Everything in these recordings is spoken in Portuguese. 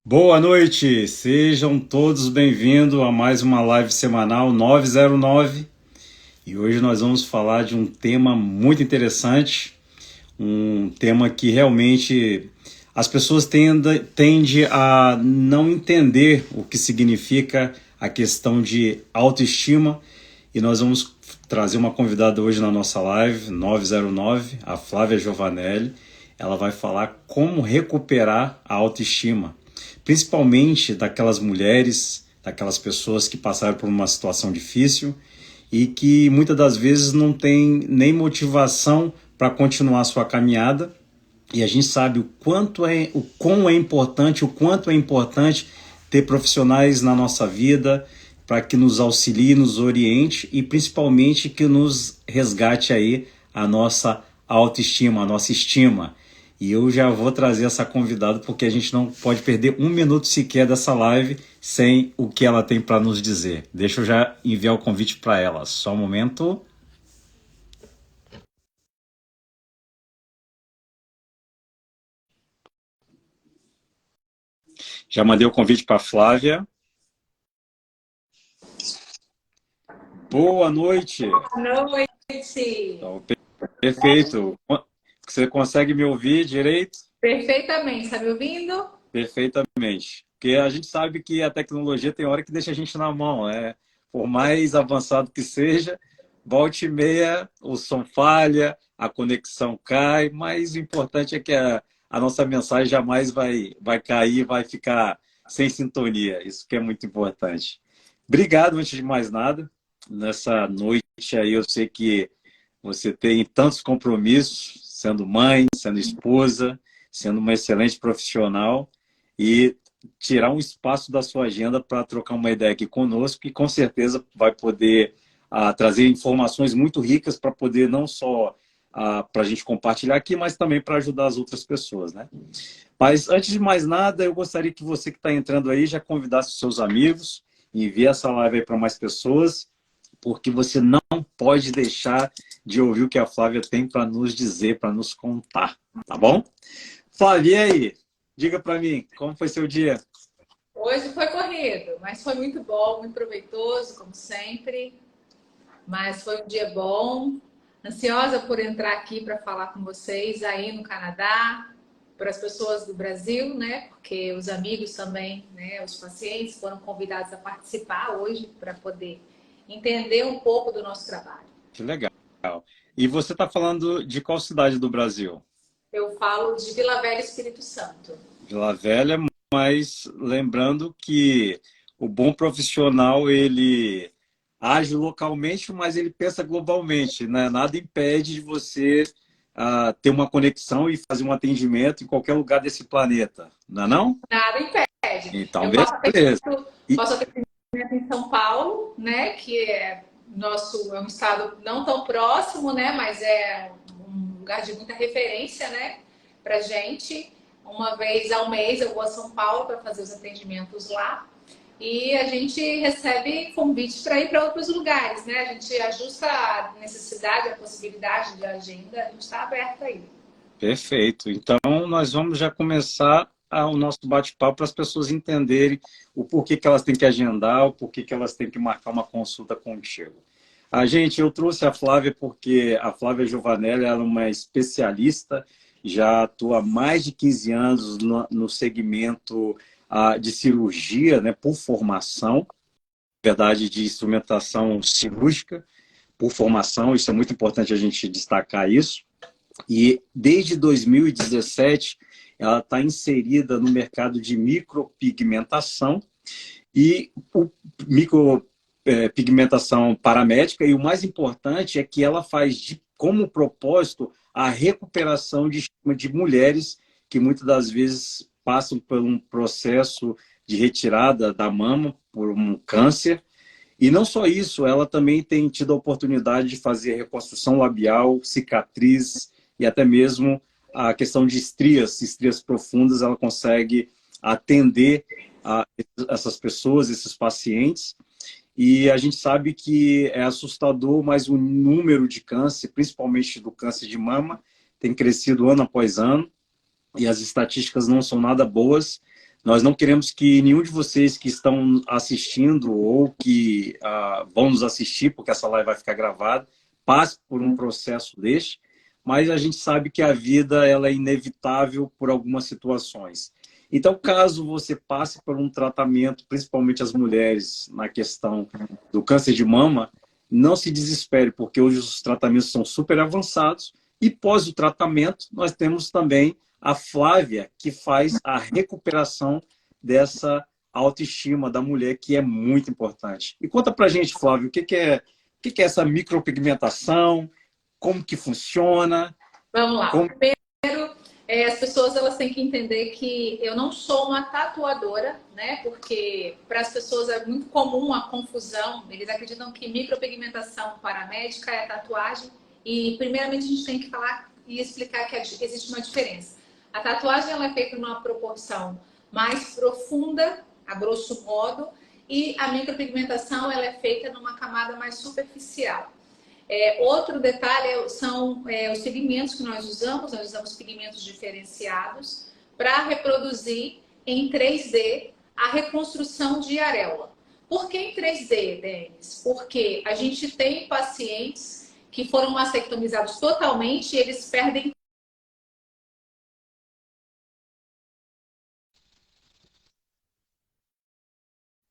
Boa noite, sejam todos bem-vindos a mais uma live semanal 909 e hoje nós vamos falar de um tema muito interessante, um tema que realmente as pessoas tendem a não entender o que significa a questão de autoestima e nós vamos trazer uma convidada hoje na nossa live 909, a Flávia Giovanelli. Ela vai falar como recuperar a autoestima, principalmente daquelas mulheres, daquelas pessoas que passaram por uma situação difícil e que muitas das vezes não tem nem motivação para continuar a sua caminhada. E a gente sabe o quanto é importante ter profissionais na nossa vida para que nos auxilie, nos oriente e principalmente que nos resgate aí a nossa autoestima, a nossa estima. E eu já vou trazer essa convidada porque a gente não pode perder um minuto sequer dessa live sem o que ela tem para nos dizer. Deixa eu já enviar o convite para ela. Só um momento. Já mandei o convite para Flávia. Boa noite. Boa noite. Então, perfeito. Você consegue me ouvir direito? Perfeitamente, está me ouvindo? Perfeitamente. Porque a gente sabe que a tecnologia tem hora que deixa a gente na mão, né? Por mais avançado que seja, volta e meia, o som falha, a conexão cai, mas o importante é que a nossa mensagem jamais vai cair, vai ficar sem sintonia. Isso que é muito importante. Obrigado, antes de mais nada. Nessa noite aí, eu sei que você tem tantos compromissos, sendo mãe, sendo esposa, sendo uma excelente profissional e tirar um espaço da sua agenda para trocar uma ideia aqui conosco, e com certeza vai poder trazer informações muito ricas para poder não só para a gente compartilhar aqui, mas também para ajudar as outras pessoas, né? Mas antes de mais nada, eu gostaria que você que está entrando aí já convidasse os seus amigos, envie essa live aí para mais pessoas, porque você não pode deixar de ouvir o que a Flávia tem para nos dizer, para nos contar, tá bom? Flávia, e aí? Diga para mim, como foi seu dia? Hoje foi corrido, mas foi muito bom, muito proveitoso, como sempre. Mas foi um dia bom. Ansiosa por entrar aqui para falar com vocês aí no Canadá, para as pessoas do Brasil, né? Porque os amigos também, né? Os pacientes foram convidados a participar hoje para poder entender um pouco do nosso trabalho. Que legal. E você está falando de qual cidade do Brasil? Eu falo de Vila Velha, Espírito Santo. Vila Velha, mas lembrando que o bom profissional, ele age localmente, mas ele pensa globalmente, né? Nada impede de você ter uma conexão e fazer um atendimento em qualquer lugar desse planeta, não é não? Nada impede. Então, Eu beleza. E, faço atendimento em São Paulo, né? Que é um estado não tão próximo, né? Mas é um lugar de muita referência, né? Pra gente. Uma vez ao mês eu vou a São Paulo para fazer os atendimentos lá. E a gente recebe convites para ir para outros lugares, né? A gente ajusta a necessidade, a possibilidade de agenda, a gente está aberto aí. perfeito. Então, nós vamos já começar o nosso bate-papo para as pessoas entenderem o porquê que elas têm que agendar, o porquê que elas têm que marcar uma consulta contigo. Gente, eu trouxe a Flávia porque a Flávia Giovanelli ela é uma especialista, já atua há mais de 15 anos no segmento de cirurgia, né, por formação, na verdade, de instrumentação cirúrgica, por formação, isso é muito importante a gente destacar isso. E desde 2017, ela está inserida no mercado de micropigmentação e o micropigmentação paramédica, e o mais importante é que ela faz como propósito a recuperação de mulheres que muitas das vezes passam por um processo de retirada da mama por um câncer. E não só isso, ela também tem tido a oportunidade de fazer reconstrução labial, cicatriz e até mesmo a questão de estrias profundas, ela consegue atender a essas pessoas, esses pacientes. E a gente sabe que é assustador, mas o número de câncer, principalmente do câncer de mama, tem crescido ano após ano, e as estatísticas não são nada boas. Nós não queremos que nenhum de vocês que estão assistindo ou que vão nos assistir, porque essa live vai ficar gravada, passe por um processo deste, mas a gente sabe que a vida ela é inevitável por algumas situações. Então, caso você passe por um tratamento, principalmente as mulheres, na questão do câncer de mama, não se desespere, porque hoje os tratamentos são super avançados e pós o tratamento nós temos também a Flávia, que faz a recuperação dessa autoestima da mulher, que é muito importante. E conta pra gente, Flávio, o que é essa micropigmentação, como que funciona? Vamos lá. Como... Primeiro, as pessoas elas têm que entender que eu não sou uma tatuadora, né? Porque para as pessoas é muito comum a confusão. Eles acreditam que micropigmentação para médica é tatuagem. E primeiramente a gente tem que falar e explicar que existe uma diferença. A tatuagem ela é feita numa proporção mais profunda, a grosso modo, e a micropigmentação ela é feita numa camada mais superficial. Outro detalhe são os pigmentos que nós usamos pigmentos diferenciados para reproduzir em 3D a reconstrução de areola. Por que em 3D, Denis? Porque a gente tem pacientes que foram mastectomizados totalmente e eles perdem.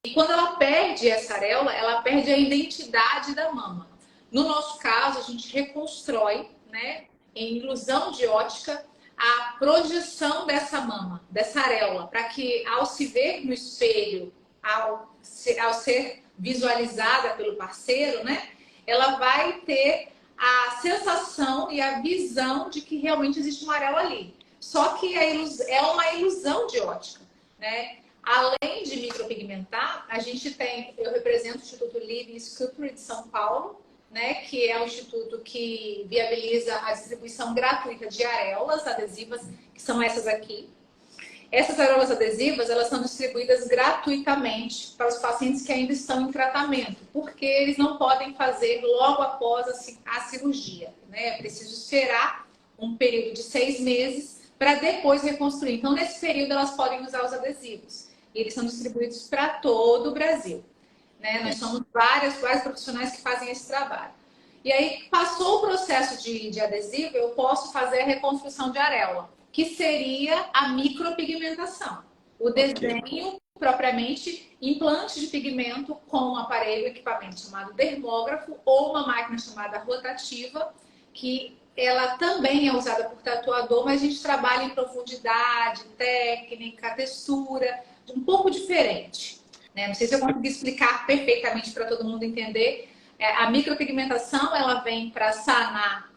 E quando ela perde essa areola, ela perde a identidade da mama. No nosso caso, a gente reconstrói, né, em ilusão de ótica, a projeção dessa mama, dessa areola, para que ao se ver no espelho, ao ser visualizada pelo parceiro, né, ela vai ter a sensação e a visão de que realmente existe uma areola ali. Só que é uma ilusão de ótica, né? Além de micropigmentar, a gente tem, eu represento o Instituto Living Sculpture de São Paulo, né, que é um instituto que viabiliza a distribuição gratuita de areolas adesivas, que são essas aqui. Essas areolas adesivas, elas são distribuídas gratuitamente para os pacientes que ainda estão em tratamento, porque eles não podem fazer logo após a cirurgia, né? É preciso esperar um período de 6 meses para depois reconstruir. Então, nesse período, elas podem usar os adesivos. E eles são distribuídos para todo o Brasil. Né? Nós somos vários profissionais que fazem esse trabalho. E aí, passou o processo de adesivo, eu posso fazer a reconstrução de areola, que seria a micropigmentação. O desenho, propriamente, implante de pigmento com um aparelho, equipamento chamado dermógrafo ou uma máquina chamada rotativa, que ela também é usada por tatuador, mas a gente trabalha em profundidade, técnica, textura, um pouco diferente. Né? Não sei se eu consegui explicar perfeitamente para todo mundo entender. A micropigmentação ela vem para sanar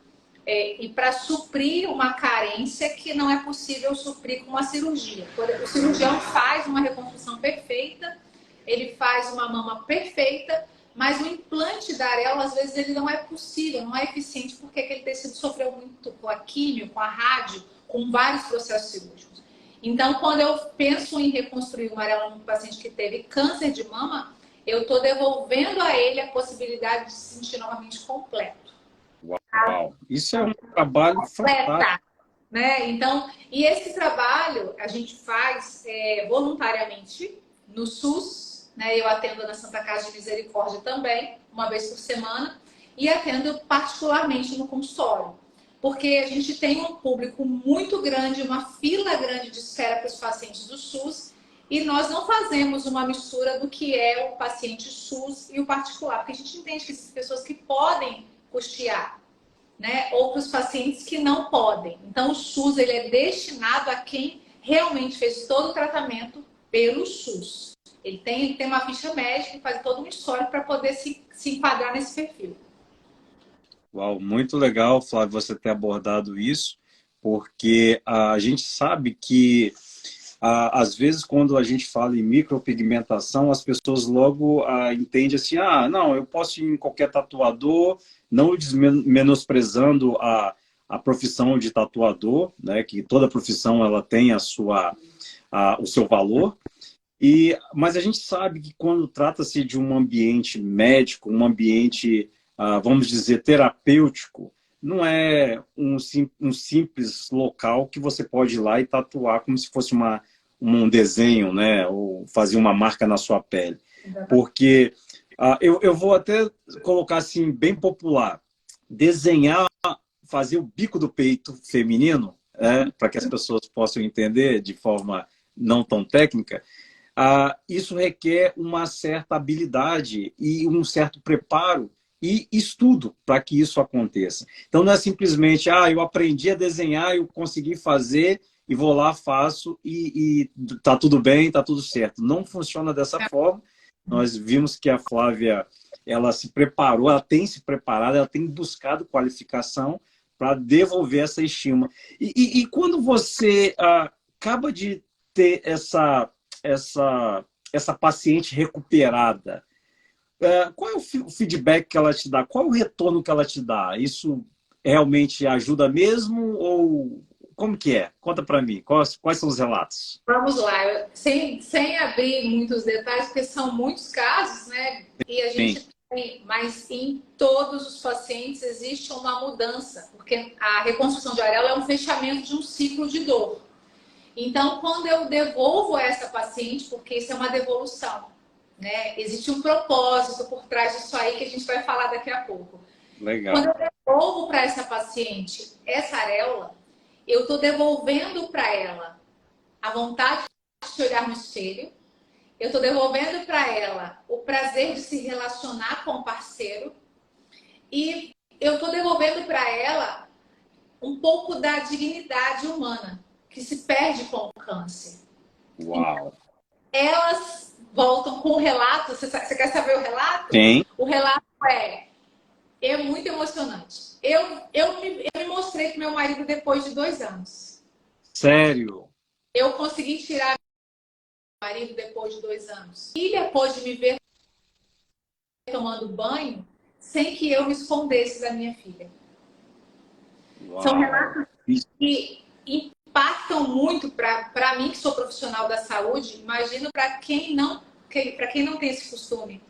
e para suprir uma carência que não é possível suprir com uma cirurgia. O cirurgião faz uma reconstrução perfeita, ele faz uma mama perfeita, mas o implante da areola, às vezes, ele não é possível, não é eficiente, porque aquele tecido sofreu muito com a químio, com a rádio, com vários processos cirúrgicos. Então, quando eu penso em reconstruir uma areola num paciente que teve câncer de mama, eu estou devolvendo a ele a possibilidade de se sentir novamente completo. Uau! Isso é um trabalho fantástico. Né? Então, e esse trabalho a gente faz voluntariamente no SUS, né? Eu atendo na Santa Casa de Misericórdia também, uma vez por semana, e atendo particularmente no consultório. Porque a gente tem um público muito grande, uma fila grande de espera para os pacientes do SUS, e nós não fazemos uma mistura do que é o paciente SUS e o particular, porque a gente entende que essas pessoas que podem custear, né, ou para os pacientes que não podem. Então, o SUS ele é destinado a quem realmente fez todo o tratamento pelo SUS. Ele tem uma ficha médica e faz todo um histórico para poder se enquadrar nesse perfil. Uau, muito legal, Flávio, você ter abordado isso, porque a gente sabe que, às vezes, quando a gente fala em micropigmentação, as pessoas logo entendem assim, não, eu posso ir em qualquer tatuador, não menosprezando a profissão de tatuador, né, que toda profissão ela tem o seu valor, mas a gente sabe que quando trata-se de um ambiente médico, um ambiente, vamos dizer, terapêutico, não é um simples local que você pode ir lá e tatuar como se fosse um desenho, né? Ou fazia uma marca na sua pele. Porque eu vou até colocar assim, bem popular. Desenhar, fazer o bico do peito feminino, para que as pessoas possam entender de forma não tão técnica, isso requer uma certa habilidade e um certo preparo e estudo para que isso aconteça. Então não é simplesmente, eu aprendi a desenhar, eu consegui fazer e vou lá, faço e tá tudo bem, tá tudo certo. Não funciona dessa forma. Nós vimos que a Flávia, ela se preparou, ela tem se preparado, ela tem buscado qualificação para devolver essa estima. E quando você acaba de ter essa paciente recuperada, qual é o feedback que ela te dá? Qual é o retorno que ela te dá? Isso realmente ajuda mesmo ou como que é? Conta para mim, quais são os relatos? Vamos lá, sem abrir muitos detalhes, porque são muitos casos, né? E a gente tem, mas em todos os pacientes existe uma mudança, porque a reconstrução de areola é um fechamento de um ciclo de dor. Então, quando eu devolvo essa paciente, porque isso é uma devolução, né? Existe um propósito por trás disso aí que a gente vai falar daqui a pouco. Legal. Quando eu devolvo para essa paciente essa areola, eu estou devolvendo para ela a vontade de se olhar no espelho, eu estou devolvendo para ela o prazer de se relacionar com o parceiro e eu estou devolvendo para ela um pouco da dignidade humana que se perde com o câncer. Uau! Elas voltam com o relato. Você quer saber o relato? Sim. O relato é muito emocionante. Eu me mostrei com meu marido depois de 2 anos. Sério? Eu consegui tirar meu marido depois de 2 anos. E depois de me ver tomando banho, sem que eu me escondesse da minha filha. Uau. São relatos que impactam muito para mim, que sou profissional da saúde. Imagino para quem não tem esse costume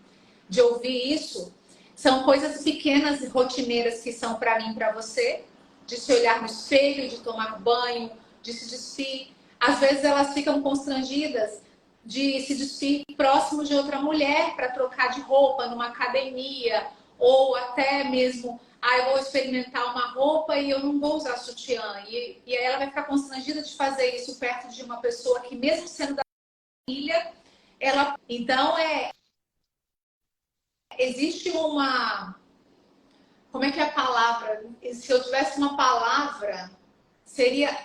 de ouvir isso. São coisas pequenas e rotineiras que são para mim e para você, de se olhar no espelho, de tomar banho, de se despir. Às vezes elas ficam constrangidas de se despir próximo de outra mulher para trocar de roupa numa academia, ou até mesmo, eu vou experimentar uma roupa e eu não vou usar sutiã. E aí ela vai ficar constrangida de fazer isso perto de uma pessoa que, mesmo sendo da família, ela... Então, existe uma... Como é que é a palavra? Se eu tivesse uma palavra, seria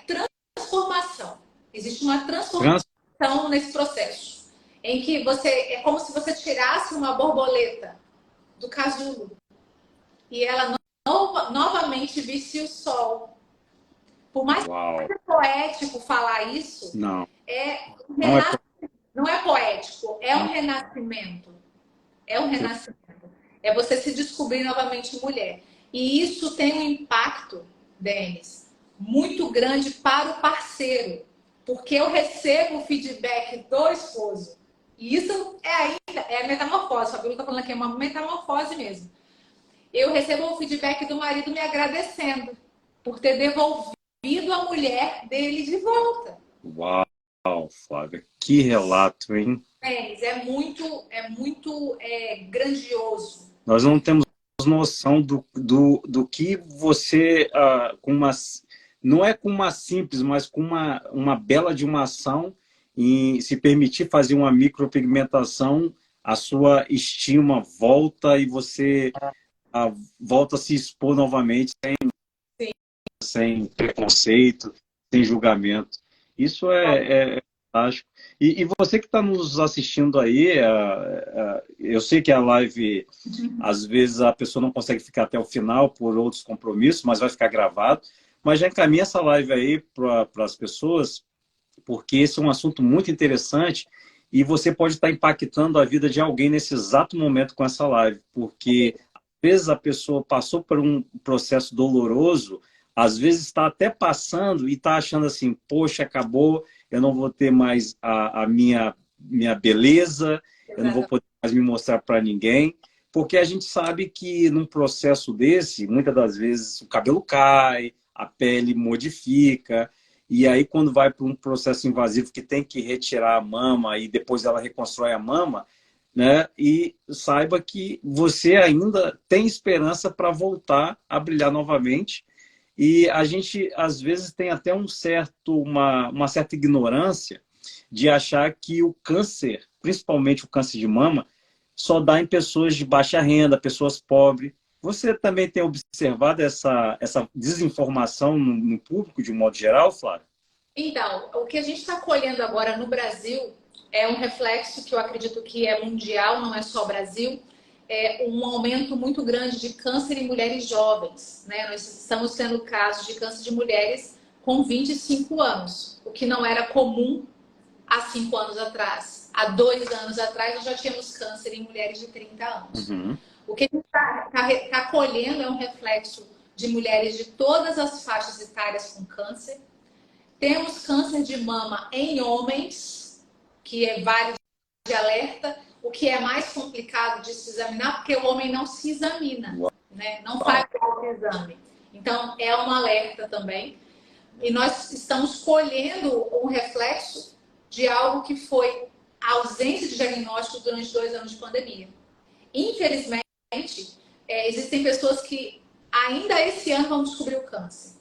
transformação. Existe uma transformação nesse processo, em que é como se você tirasse uma borboleta do casulo e ela novamente visse o sol. Por mais que seja poético falar isso, não é poético, é um renascimento. É um renascimento. É você se descobrir novamente mulher. E isso tem um impacto, Denis, muito grande para o parceiro. Porque eu recebo o feedback do esposo. E isso é a metamorfose. A Fabíola está falando aqui, é uma metamorfose mesmo. Eu recebo o feedback do marido me agradecendo por ter devolvido a mulher dele de volta. Uau, Flávia, que relato, hein? É muito grandioso. Nós não temos noção do que você, não é com uma simples, mas com uma bela de uma ação, em se permitir fazer uma micropigmentação, a sua estima volta e você volta a se expor novamente sem preconceito, sem julgamento. Isso é fantástico. E você que está nos assistindo aí, eu sei que a live, às vezes a pessoa não consegue ficar até o final por outros compromissos, mas vai ficar gravado. Mas já encaminha essa live aí para as pessoas, porque esse é um assunto muito interessante e você pode estar impactando a vida de alguém nesse exato momento com essa live, porque às vezes a pessoa passou por um processo doloroso, às vezes está até passando e está achando assim, poxa, acabou, eu não vou ter mais a minha beleza, eu não vou poder mais me mostrar para ninguém, porque a gente sabe que num processo desse, muitas das vezes o cabelo cai, a pele modifica, e aí quando vai para um processo invasivo que tem que retirar a mama e depois ela reconstrói a mama, né? E saiba que você ainda tem esperança para voltar a brilhar novamente. E a gente, às vezes, tem até uma certa ignorância de achar que o câncer, principalmente o câncer de mama, só dá em pessoas de baixa renda, pessoas pobres. Você também tem observado essa desinformação no público, de um modo geral, Flávio? Então, o que a gente está colhendo agora no Brasil é um reflexo que eu acredito que é mundial, não é só Brasil, é um aumento muito grande de câncer em mulheres jovens, né? Nós estamos tendo casos de câncer de mulheres com 25 anos, o que não era comum há 5 anos atrás. Há 2 anos atrás, nós já tínhamos câncer em mulheres de 30 anos. Uhum. O que a gente está colhendo é um reflexo de mulheres de todas as faixas etárias com câncer. Temos câncer de mama em homens, que é válido de alerta, o que é mais complicado de se examinar, porque o homem não se examina, né? Não faz o exame. Então, é um alerta também. E nós estamos colhendo um reflexo de algo que foi a ausência de diagnóstico durante 2 anos de pandemia. Infelizmente, existem pessoas que ainda esse ano vão descobrir o câncer.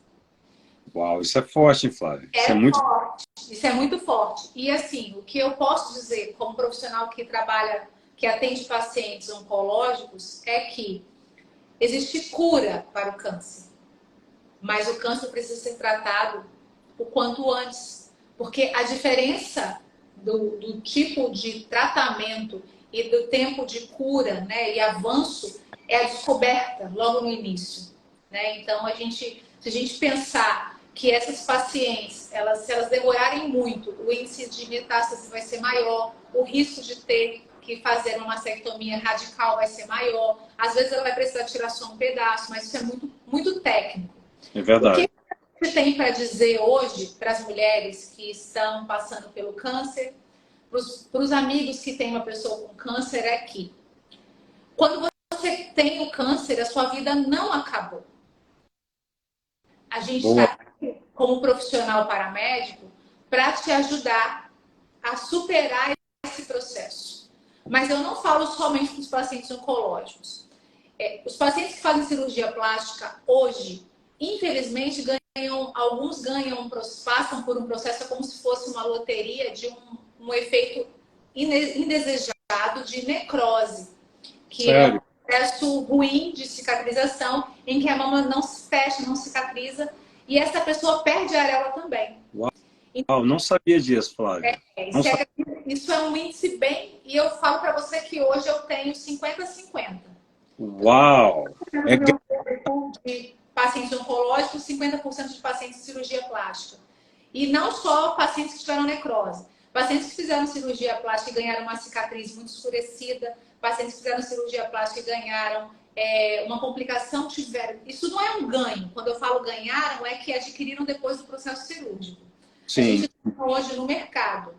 Uau, isso é forte, hein, Flávio? Isso é muito Forte. Isso é muito forte. E assim, o que eu posso dizer como profissional que trabalha, que atende pacientes oncológicos, é que existe cura para o câncer. Mas o câncer precisa ser tratado o quanto antes. Porque a diferença do tipo de tratamento e do tempo de cura, né, e avanço é a descoberta logo no início, né? Então, se a gente pensar que essas pacientes, se elas demorarem muito, o índice de metástase vai ser maior, o risco de ter que fazer uma mastectomia radical vai ser maior. Às vezes ela vai precisar tirar só um pedaço, mas isso é muito, muito técnico. É verdade. O que você tem para dizer hoje para as mulheres que estão passando pelo câncer, para os amigos que têm uma pessoa com câncer, é que quando você tem o câncer, a sua vida não acabou. A gente está aqui como profissional paramédico para te ajudar a superar esse processo. Mas eu não falo somente para os pacientes oncológicos. Os pacientes que fazem cirurgia plástica hoje, infelizmente, alguns passam por um processo como se fosse uma loteria de um efeito indesejado de necrose, que Sério? é um processo ruim de cicatrização, em que a mama não se fecha, não cicatriza, e essa pessoa perde a areola também. Uau, não sabia disso, Flávio. Isso é um índice bem... E eu falo para você que hoje eu tenho 50-50. Uau! De pacientes oncológicos, 50% de pacientes de cirurgia plástica. E não só pacientes que tiveram necrose. Pacientes que fizeram cirurgia plástica e ganharam uma cicatriz muito escurecida, pacientes que fizeram cirurgia plástica e ganharam uma complicação, tiveram... Isso não é um ganho. Quando eu falo ganharam, é que adquiriram depois do processo cirúrgico. Sim. A gente tem hoje no mercado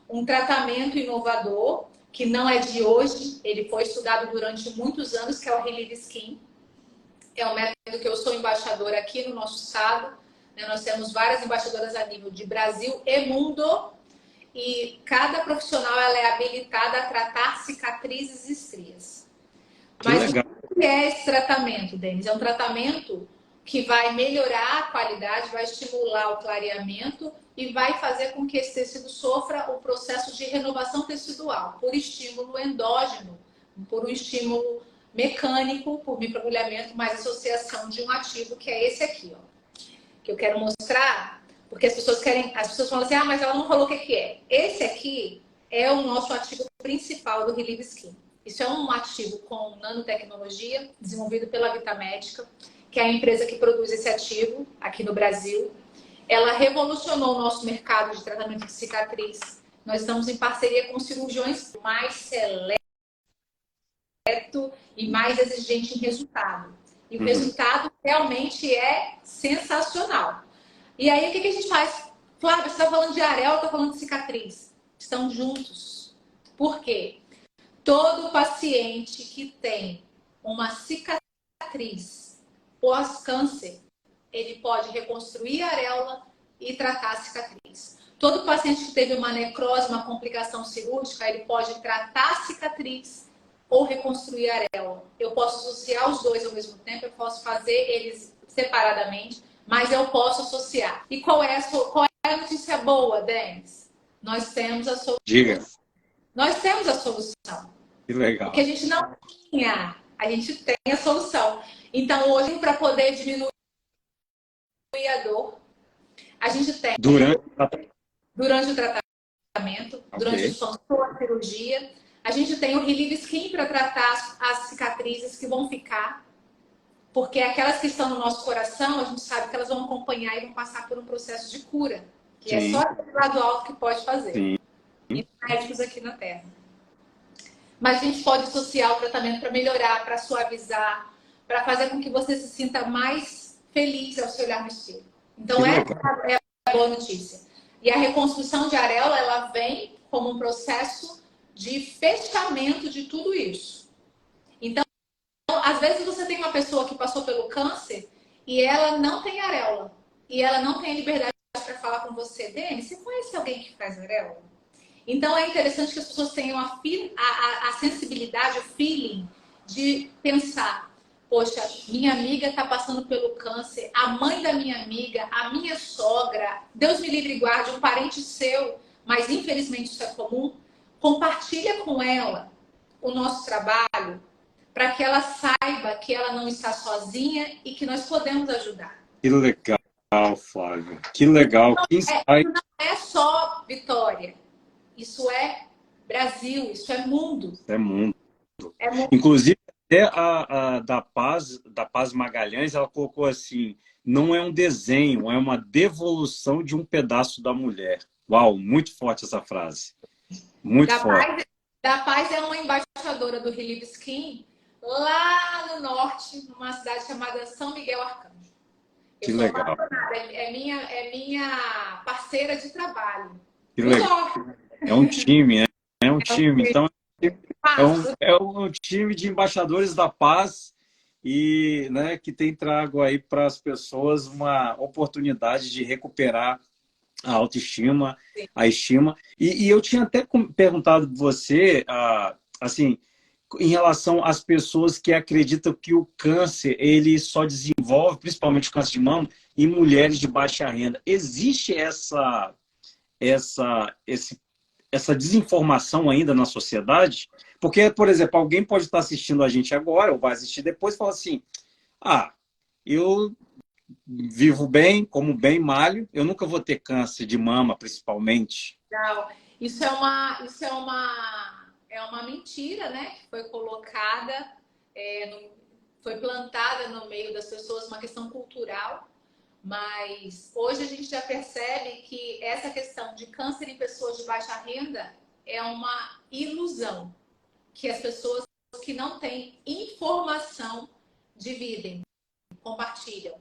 um tratamento inovador, que não é de hoje, ele foi estudado durante muitos anos, que é o Relieve Skin. É um método que eu sou embaixadora aqui no nosso estado. Nós temos várias embaixadoras a nível de Brasil e mundo. E cada profissional ela é habilitada a tratar cicatrizes e estrias. Mas legal. o que é esse tratamento, Denis? É um tratamento que vai melhorar a qualidade, vai estimular o clareamento e vai fazer com que esse tecido sofra o processo de renovação tecidual, por estímulo endógeno, por um estímulo mecânico, por microagulhamento, mais associação de um ativo, que é esse aqui, ó. Que eu quero mostrar, porque as pessoas falam assim, mas ela não falou o que é. Esse aqui é o nosso ativo principal do Relieve Skin. Isso é um ativo com nanotecnologia, desenvolvido pela Vitamédica, que é a empresa que produz esse ativo aqui no Brasil. Ela revolucionou o nosso mercado de tratamento de cicatriz. Nós estamos em parceria com cirurgiões mais seletos e mais exigente em resultado. E o resultado realmente é sensacional. E aí, o que a gente faz? Flávia, você está falando de areola, está falando de cicatriz. Estão juntos. Por quê? Todo paciente que tem uma cicatriz pós-câncer, ele pode reconstruir a areola e tratar a cicatriz. Todo paciente que teve uma necrose, uma complicação cirúrgica, ele pode tratar a cicatriz ou reconstruir a areola. Eu posso associar os dois ao mesmo tempo, eu posso fazer eles separadamente, mas eu posso associar. E qual é a notícia boa, Denis? Nós temos a solução. Diga. Nós temos a solução. Que legal. O que a gente não tinha, a gente tem a solução. Então, hoje, para poder diminuir a dor, a gente tem... Durante o tratamento, durante o sono, a cirurgia, a gente tem o Relieve Skin para tratar as cicatrizes que vão ficar, porque aquelas que estão no nosso coração, a gente sabe que elas vão acompanhar e vão passar por um processo de cura, que é só o lado alto que pode fazer. Sim. E médicos aqui na Terra. Mas a gente pode associar o tratamento para melhorar, para suavizar, para fazer com que você se sinta mais feliz ao se olhar no espelho. Então, essa é a boa notícia. E a reconstrução de areola, ela vem como um processo de fechamento de tudo isso. Então, às vezes você tem uma pessoa que passou pelo câncer e ela não tem areola. E ela não tem liberdade para falar com você. Dani, você conhece alguém que faz areola? Então, é interessante que as pessoas tenham a sensibilidade, o feeling de pensar: poxa, minha amiga está passando pelo câncer, a mãe da minha amiga, a minha sogra, Deus me livre e guarde, um parente seu, mas infelizmente isso é comum. Compartilha com ela o nosso trabalho para que ela saiba que ela não está sozinha e que nós podemos ajudar. Que legal, Flávia. Que legal. Isso não é só Vitória. Isso é Brasil, isso é mundo. É mundo. É mundo. Inclusive, até a da Paz Magalhães, ela colocou assim: não é um desenho, é uma devolução de um pedaço da mulher. Uau, muito forte essa frase. Muito forte. Da Paz é uma embaixadora do Relieve Skin lá no norte, numa cidade chamada São Miguel Arcanjo. Que legal. É minha parceira de trabalho. Que legal. É um time, né? É um time. Então, é um time de embaixadores da paz e, né, que tem trago aí para as pessoas uma oportunidade de recuperar a autoestima, a estima. E eu tinha até perguntado você, assim, em relação às pessoas que acreditam que o câncer ele só desenvolve, principalmente o câncer de mama, em mulheres de baixa renda. Existe essa desinformação ainda na sociedade? Porque, por exemplo, alguém pode estar assistindo a gente agora, ou vai assistir depois, e falar assim: eu vivo bem, como bem, malho, eu nunca vou ter câncer de mama, principalmente. Não, isso é uma mentira, né? Que foi colocada, foi plantada no meio das pessoas, uma questão cultural. Mas hoje a gente já percebe que essa questão de câncer em pessoas de baixa renda é uma ilusão que as pessoas que não têm informação dividem, compartilham.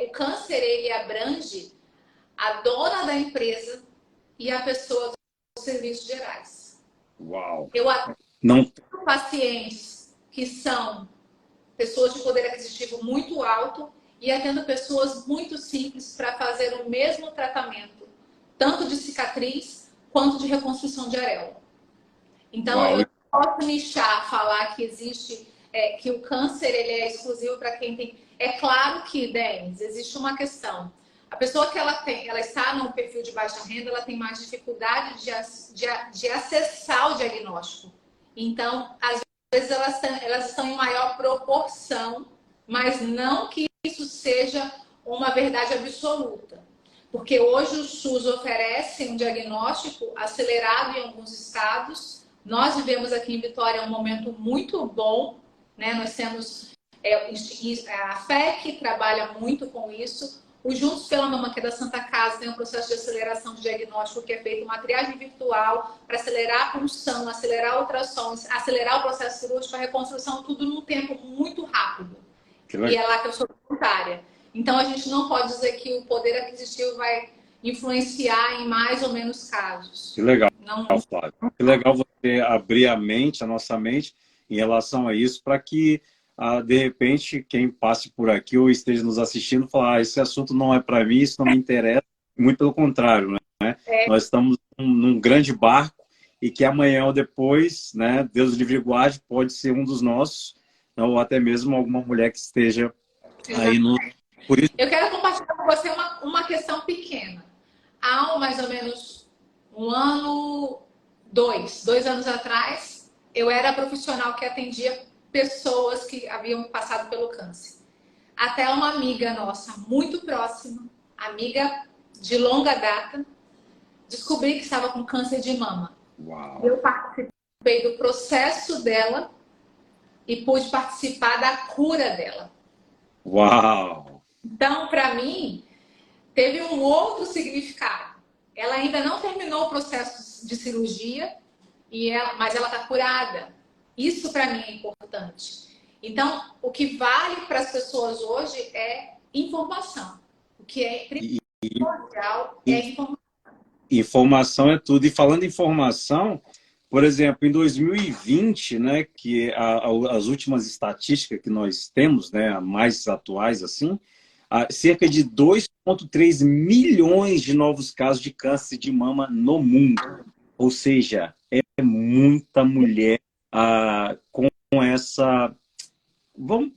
O câncer, ele abrange a dona da empresa e a pessoa dos serviços gerais. Uau! Eu atendo pacientes que são pessoas de poder aquisitivo muito alto e atendo pessoas muito simples para fazer o mesmo tratamento, tanto de cicatriz quanto de reconstrução de areola. Então, eu não posso nichar, falar que existe, que o câncer ele é exclusivo para quem tem. É claro que, Denis, existe uma questão. A pessoa que ela está num perfil de baixa renda, ela tem mais dificuldade de acessar o diagnóstico. Então, às vezes elas estão em maior proporção, mas não que isso seja uma verdade absoluta. Porque hoje o SUS oferece um diagnóstico acelerado em alguns estados. Nós vivemos aqui em Vitória um momento muito bom, né? Nós temos a FEC trabalha muito com isso. O Juntos pela Mama, que é da Santa Casa, tem um processo de aceleração de diagnóstico que é feito uma triagem virtual para acelerar a punção, acelerar ultrassons, acelerar o processo cirúrgico, a reconstrução, tudo num tempo muito rápido. E é lá que eu sou voluntária. Então, a gente não pode dizer que o poder aquisitivo vai influenciar em mais ou menos casos. Que legal, Flávio. Que legal você abrir a nossa mente em relação a isso, para que, de repente, quem passe por aqui ou esteja nos assistindo, falar: esse assunto não é para mim, isso não me interessa, muito pelo contrário, né? É, Nós estamos num grande barco e que amanhã ou depois, né, Deus livre e guarde, pode ser um dos nossos, ou até mesmo alguma mulher que esteja aí no... exatamente. Por isso, Eu quero compartilhar com você uma questão pequena. Há mais ou menos um ano, dois anos atrás, eu era profissional que atendia pessoas que haviam passado pelo câncer. Até uma amiga nossa, muito próxima, amiga de longa data, descobri que estava com câncer de mama. uau, Eu participei do processo dela e pude participar da cura dela. uau, Então, para mim, teve um outro significado. Ela ainda não terminou o processo de cirurgia, mas ela está curada. Isso para mim é importante. Então, o que vale para as pessoas hoje é informação. O que é e, primordial é e informação. informação é tudo. E falando em informação, por exemplo, em 2020, né, que as últimas estatísticas que nós temos, né, mais atuais assim, cerca de 2,3 milhões de novos casos de câncer de mama no mundo. Ou seja, é muita mulher com essa... vou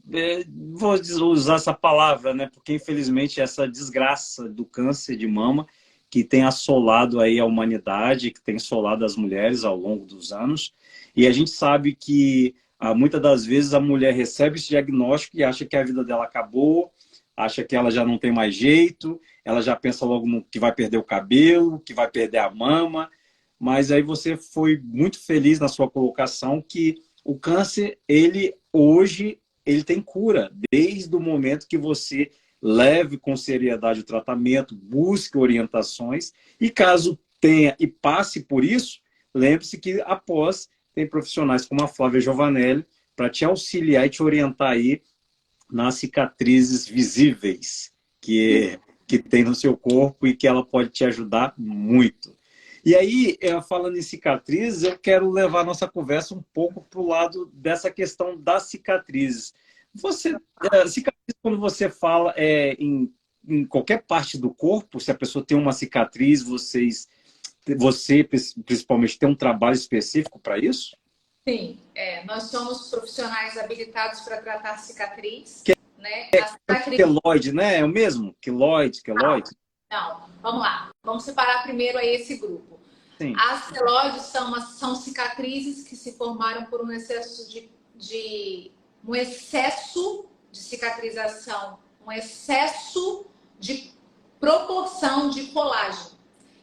usar essa palavra, né? Porque infelizmente essa desgraça do câncer de mama que tem assolado aí a humanidade, que tem assolado as mulheres ao longo dos anos. E a gente sabe que muitas das vezes a mulher recebe esse diagnóstico e acha que a vida dela acabou, acha que ela já não tem mais jeito, ela já pensa logo no que vai perder o cabelo, que vai perder a mama. Mas aí você foi muito feliz na sua colocação que o câncer, ele hoje ele tem cura, desde o momento que você leve com seriedade o tratamento, busque orientações, e caso tenha e passe por isso, lembre-se que após tem profissionais como a Flávia Giovanelli para te auxiliar e te orientar aí nas cicatrizes visíveis que tem no seu corpo e que ela pode te ajudar muito. E aí, falando em cicatrizes, eu quero levar a nossa conversa um pouco para o lado dessa questão das cicatrizes. Cicatriz, quando você fala em qualquer parte do corpo, se a pessoa tem uma cicatriz, você principalmente tem um trabalho específico para isso? Sim, nós somos profissionais habilitados para tratar cicatriz, Que né? A é cicatriz. queloide, né? É o mesmo? Queloide? Não, vamos lá. Vamos separar primeiro aí esse grupo. Sim. As queloides são cicatrizes que se formaram por um excesso um excesso de cicatrização, um excesso de proporção de colágeno.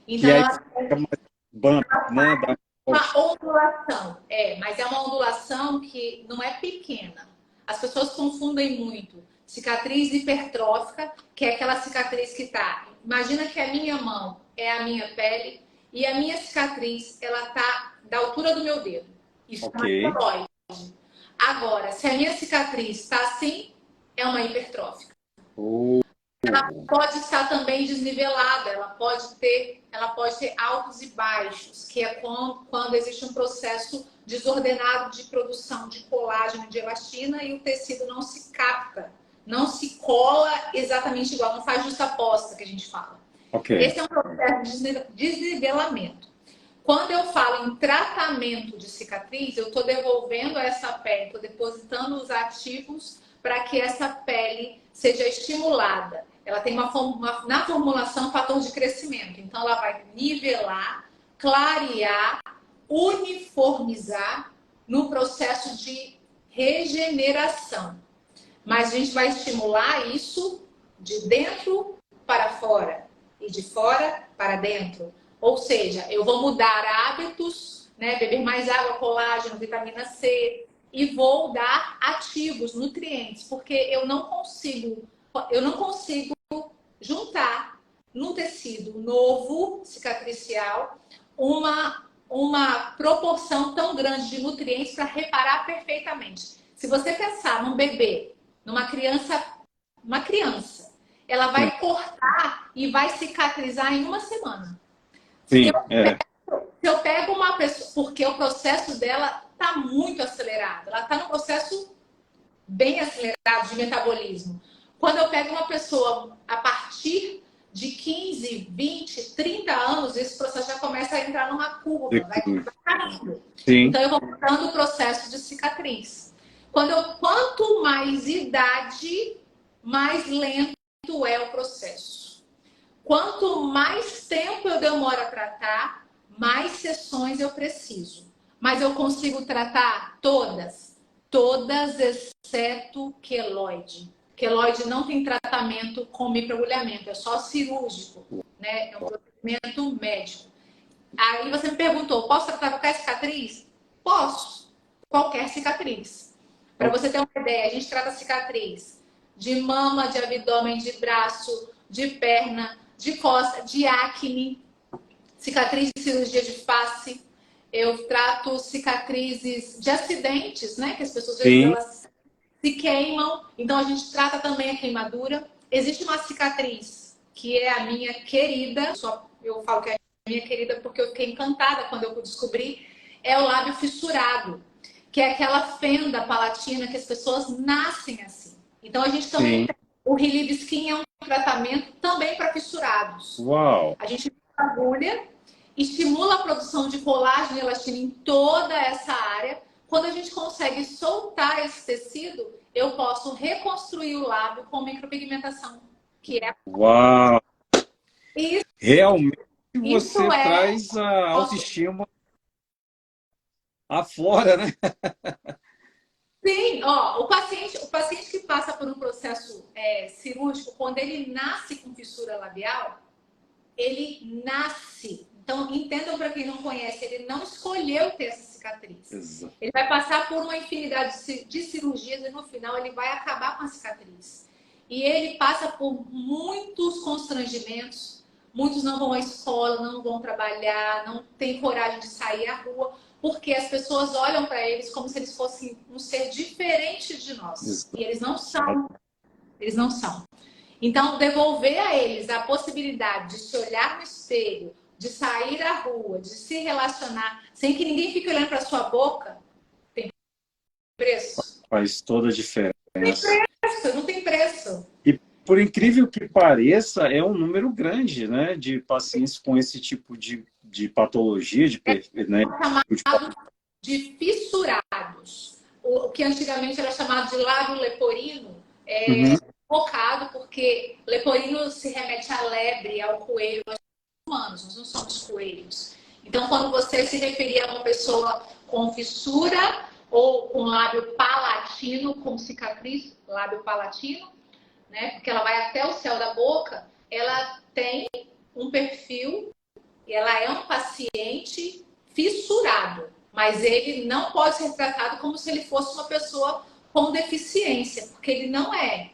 Que Então, aí ela fica mais bump, né? uma ondulação, mas é uma ondulação que não é pequena. As pessoas confundem muito. Cicatriz hipertrófica, que é aquela cicatriz que tá. Imagina que a minha mão é a minha pele e a minha cicatriz, ela tá da altura do meu dedo. Isso é Ok. uma queloide. Agora, se a minha cicatriz está assim, é uma hipertrófica. Oh. Ela pode estar também desnivelada, ela pode ter altos e baixos, que é quando existe um processo desordenado de produção de colágeno, de elastina e o tecido não se capta, não se cola exatamente igual, não faz justaposta que a gente fala. Ok. Esse é um processo de desnivelamento. Quando eu falo em tratamento de cicatriz, eu estou devolvendo essa pele, estou depositando os ativos para que essa pele seja estimulada. Ela tem na formulação um fator de crescimento. Então, ela vai nivelar, clarear, uniformizar no processo de regeneração. Mas a gente vai estimular isso de dentro para fora e de fora para dentro. Ou seja, eu vou mudar hábitos, né? Beber mais água, colágeno, vitamina C, e vou dar ativos, nutrientes, porque eu não consigo juntar num tecido novo, cicatricial, uma proporção tão grande de nutrientes para reparar perfeitamente. Se você pensar num bebê, numa criança, uma criança, ela Sim, vai cortar e vai cicatrizar em uma semana. Se sim, eu, se eu pego uma pessoa, porque o processo dela está muito acelerado, ela está no processo bem acelerado de metabolismo. Quando eu pego uma pessoa a partir de 15, 20, 30 anos, esse processo já começa a entrar numa curva, vai caindo. Sim. Então, eu vou mudando o processo de cicatriz. Quanto mais idade, mais lento é o processo. Quanto mais tempo eu demoro a tratar, mais sessões eu preciso. Mas eu consigo tratar todas? Todas, exceto queloide. Queloide não tem tratamento com microagulhamento, é só cirúrgico, né? É um procedimento médico. Aí você me perguntou, posso tratar qualquer cicatriz? Posso, qualquer cicatriz. Para você ter uma ideia, a gente trata cicatriz de mama, de abdômen, de braço, de perna, de costa, de acne, cicatriz de cirurgia de face. Eu trato cicatrizes de acidentes, né? Que as pessoas às vezes elas se queimam. Então a gente trata também a queimadura. Existe uma cicatriz que é a minha querida, eu falo que é a minha querida porque eu fiquei encantada quando eu descobri, é o lábio fissurado, que é aquela fenda palatina que as pessoas nascem assim. Então a gente também tem o Relieve Skin, é um tratamento também para fissurados. Uau! A gente agulha, estimula a produção de colágeno e elastina em toda essa área. Quando a gente consegue soltar esse tecido, eu posso reconstruir o lábio com micropigmentação, que é... Uau! Isso, Realmente você isso traz a autoestima aflora, né? Sim, ó, o paciente que passa por um processo cirúrgico, quando ele nasce com fissura labial, ele nasce. Então, entendam para quem não conhece, ele não escolheu ter essa cicatriz. Exato. Ele vai passar por uma infinidade de cirurgias e no final ele vai acabar com a cicatriz. E ele passa por muitos constrangimentos. Muitos não vão à escola, não vão trabalhar, não têm coragem de sair à rua, porque as pessoas olham para eles como se eles fossem um ser diferente de nós. Exato. E eles não são. Eles não são. Então, devolver a eles a possibilidade de se olhar no espelho, de sair à rua, de se relacionar, sem que ninguém fique olhando para sua boca, tem preço? Faz toda a diferença. Não tem preço. E por incrível que pareça, é um número grande, né, de pacientes com esse tipo de patologia, né? Chamado de fissurados. O que antigamente era chamado de lábio leporino, focado porque leporino se remete à lebre, ao coelho. Nós somos humanos, nós não somos coelhos. Então, quando você se referia a uma pessoa com fissura ou com lábio palatino, com cicatriz, lábio palatino, né? Porque ela vai até o céu da boca, ela tem um perfil, ela é um paciente fissurado, mas ele não pode ser tratado como se ele fosse uma pessoa com deficiência, porque ele não é.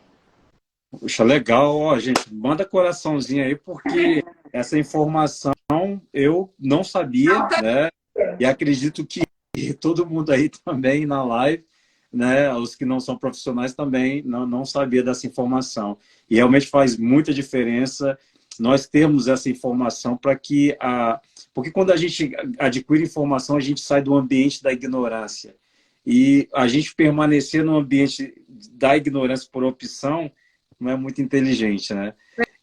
Puxa, legal, ó, gente, manda coraçãozinho aí, porque essa informação eu não sabia, né? E acredito que todo mundo aí também na live, né? Os que não são profissionais também não sabia dessa informação. E realmente faz muita diferença nós termos essa informação para que porque quando a gente adquire informação, a gente sai do ambiente da ignorância. E a gente permanecer no ambiente da ignorância por opção não é muito inteligente, né?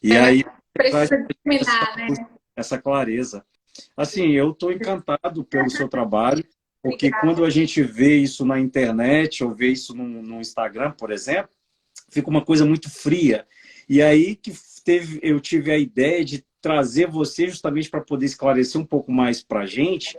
E aí precisa discriminar, né? Essa clareza. Assim, eu estou encantado pelo seu trabalho, porque quando a gente vê isso na internet ou vê isso no Instagram, por exemplo, fica uma coisa muito fria. E aí que eu tive a ideia de trazer você justamente para poder esclarecer um pouco mais para a gente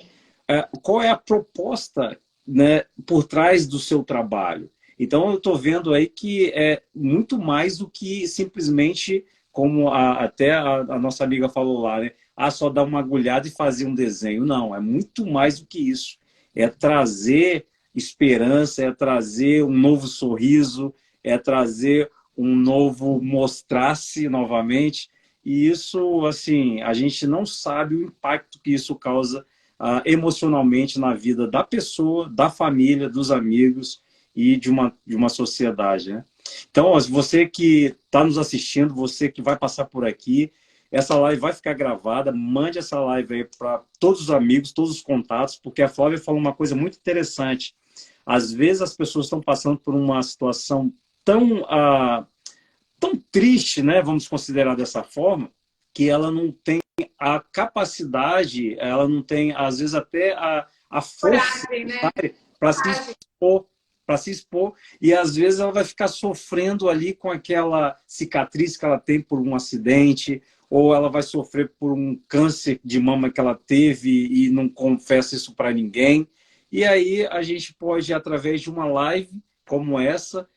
qual é a proposta, né, por trás do seu trabalho. Então, eu estou vendo aí que é muito mais do que simplesmente, como até a nossa amiga falou lá, né? Só dar uma agulhada e fazer um desenho. Não, é muito mais do que isso. É trazer esperança, é trazer um novo sorriso, é trazer um novo mostrar-se novamente. E isso, assim, a gente não sabe o impacto que isso causa emocionalmente na vida da pessoa, da família, dos amigos e de uma sociedade, né? Então, ó, você que está nos assistindo, você que vai passar por aqui, essa live vai ficar gravada, mande essa live aí para todos os amigos, todos os contatos, porque a Flávia falou uma coisa muito interessante. Às vezes as pessoas estão passando por uma situação tão triste, né? Vamos considerar dessa forma, que ela não tem a capacidade, ela não tem, às vezes, até a força Coragem, né? para se expor, para se expor, e às vezes ela vai ficar sofrendo ali com aquela cicatriz que ela tem por um acidente, ou ela vai sofrer por um câncer de mama que ela teve e não confessa isso para ninguém. E aí a gente pode, através de uma live como essa,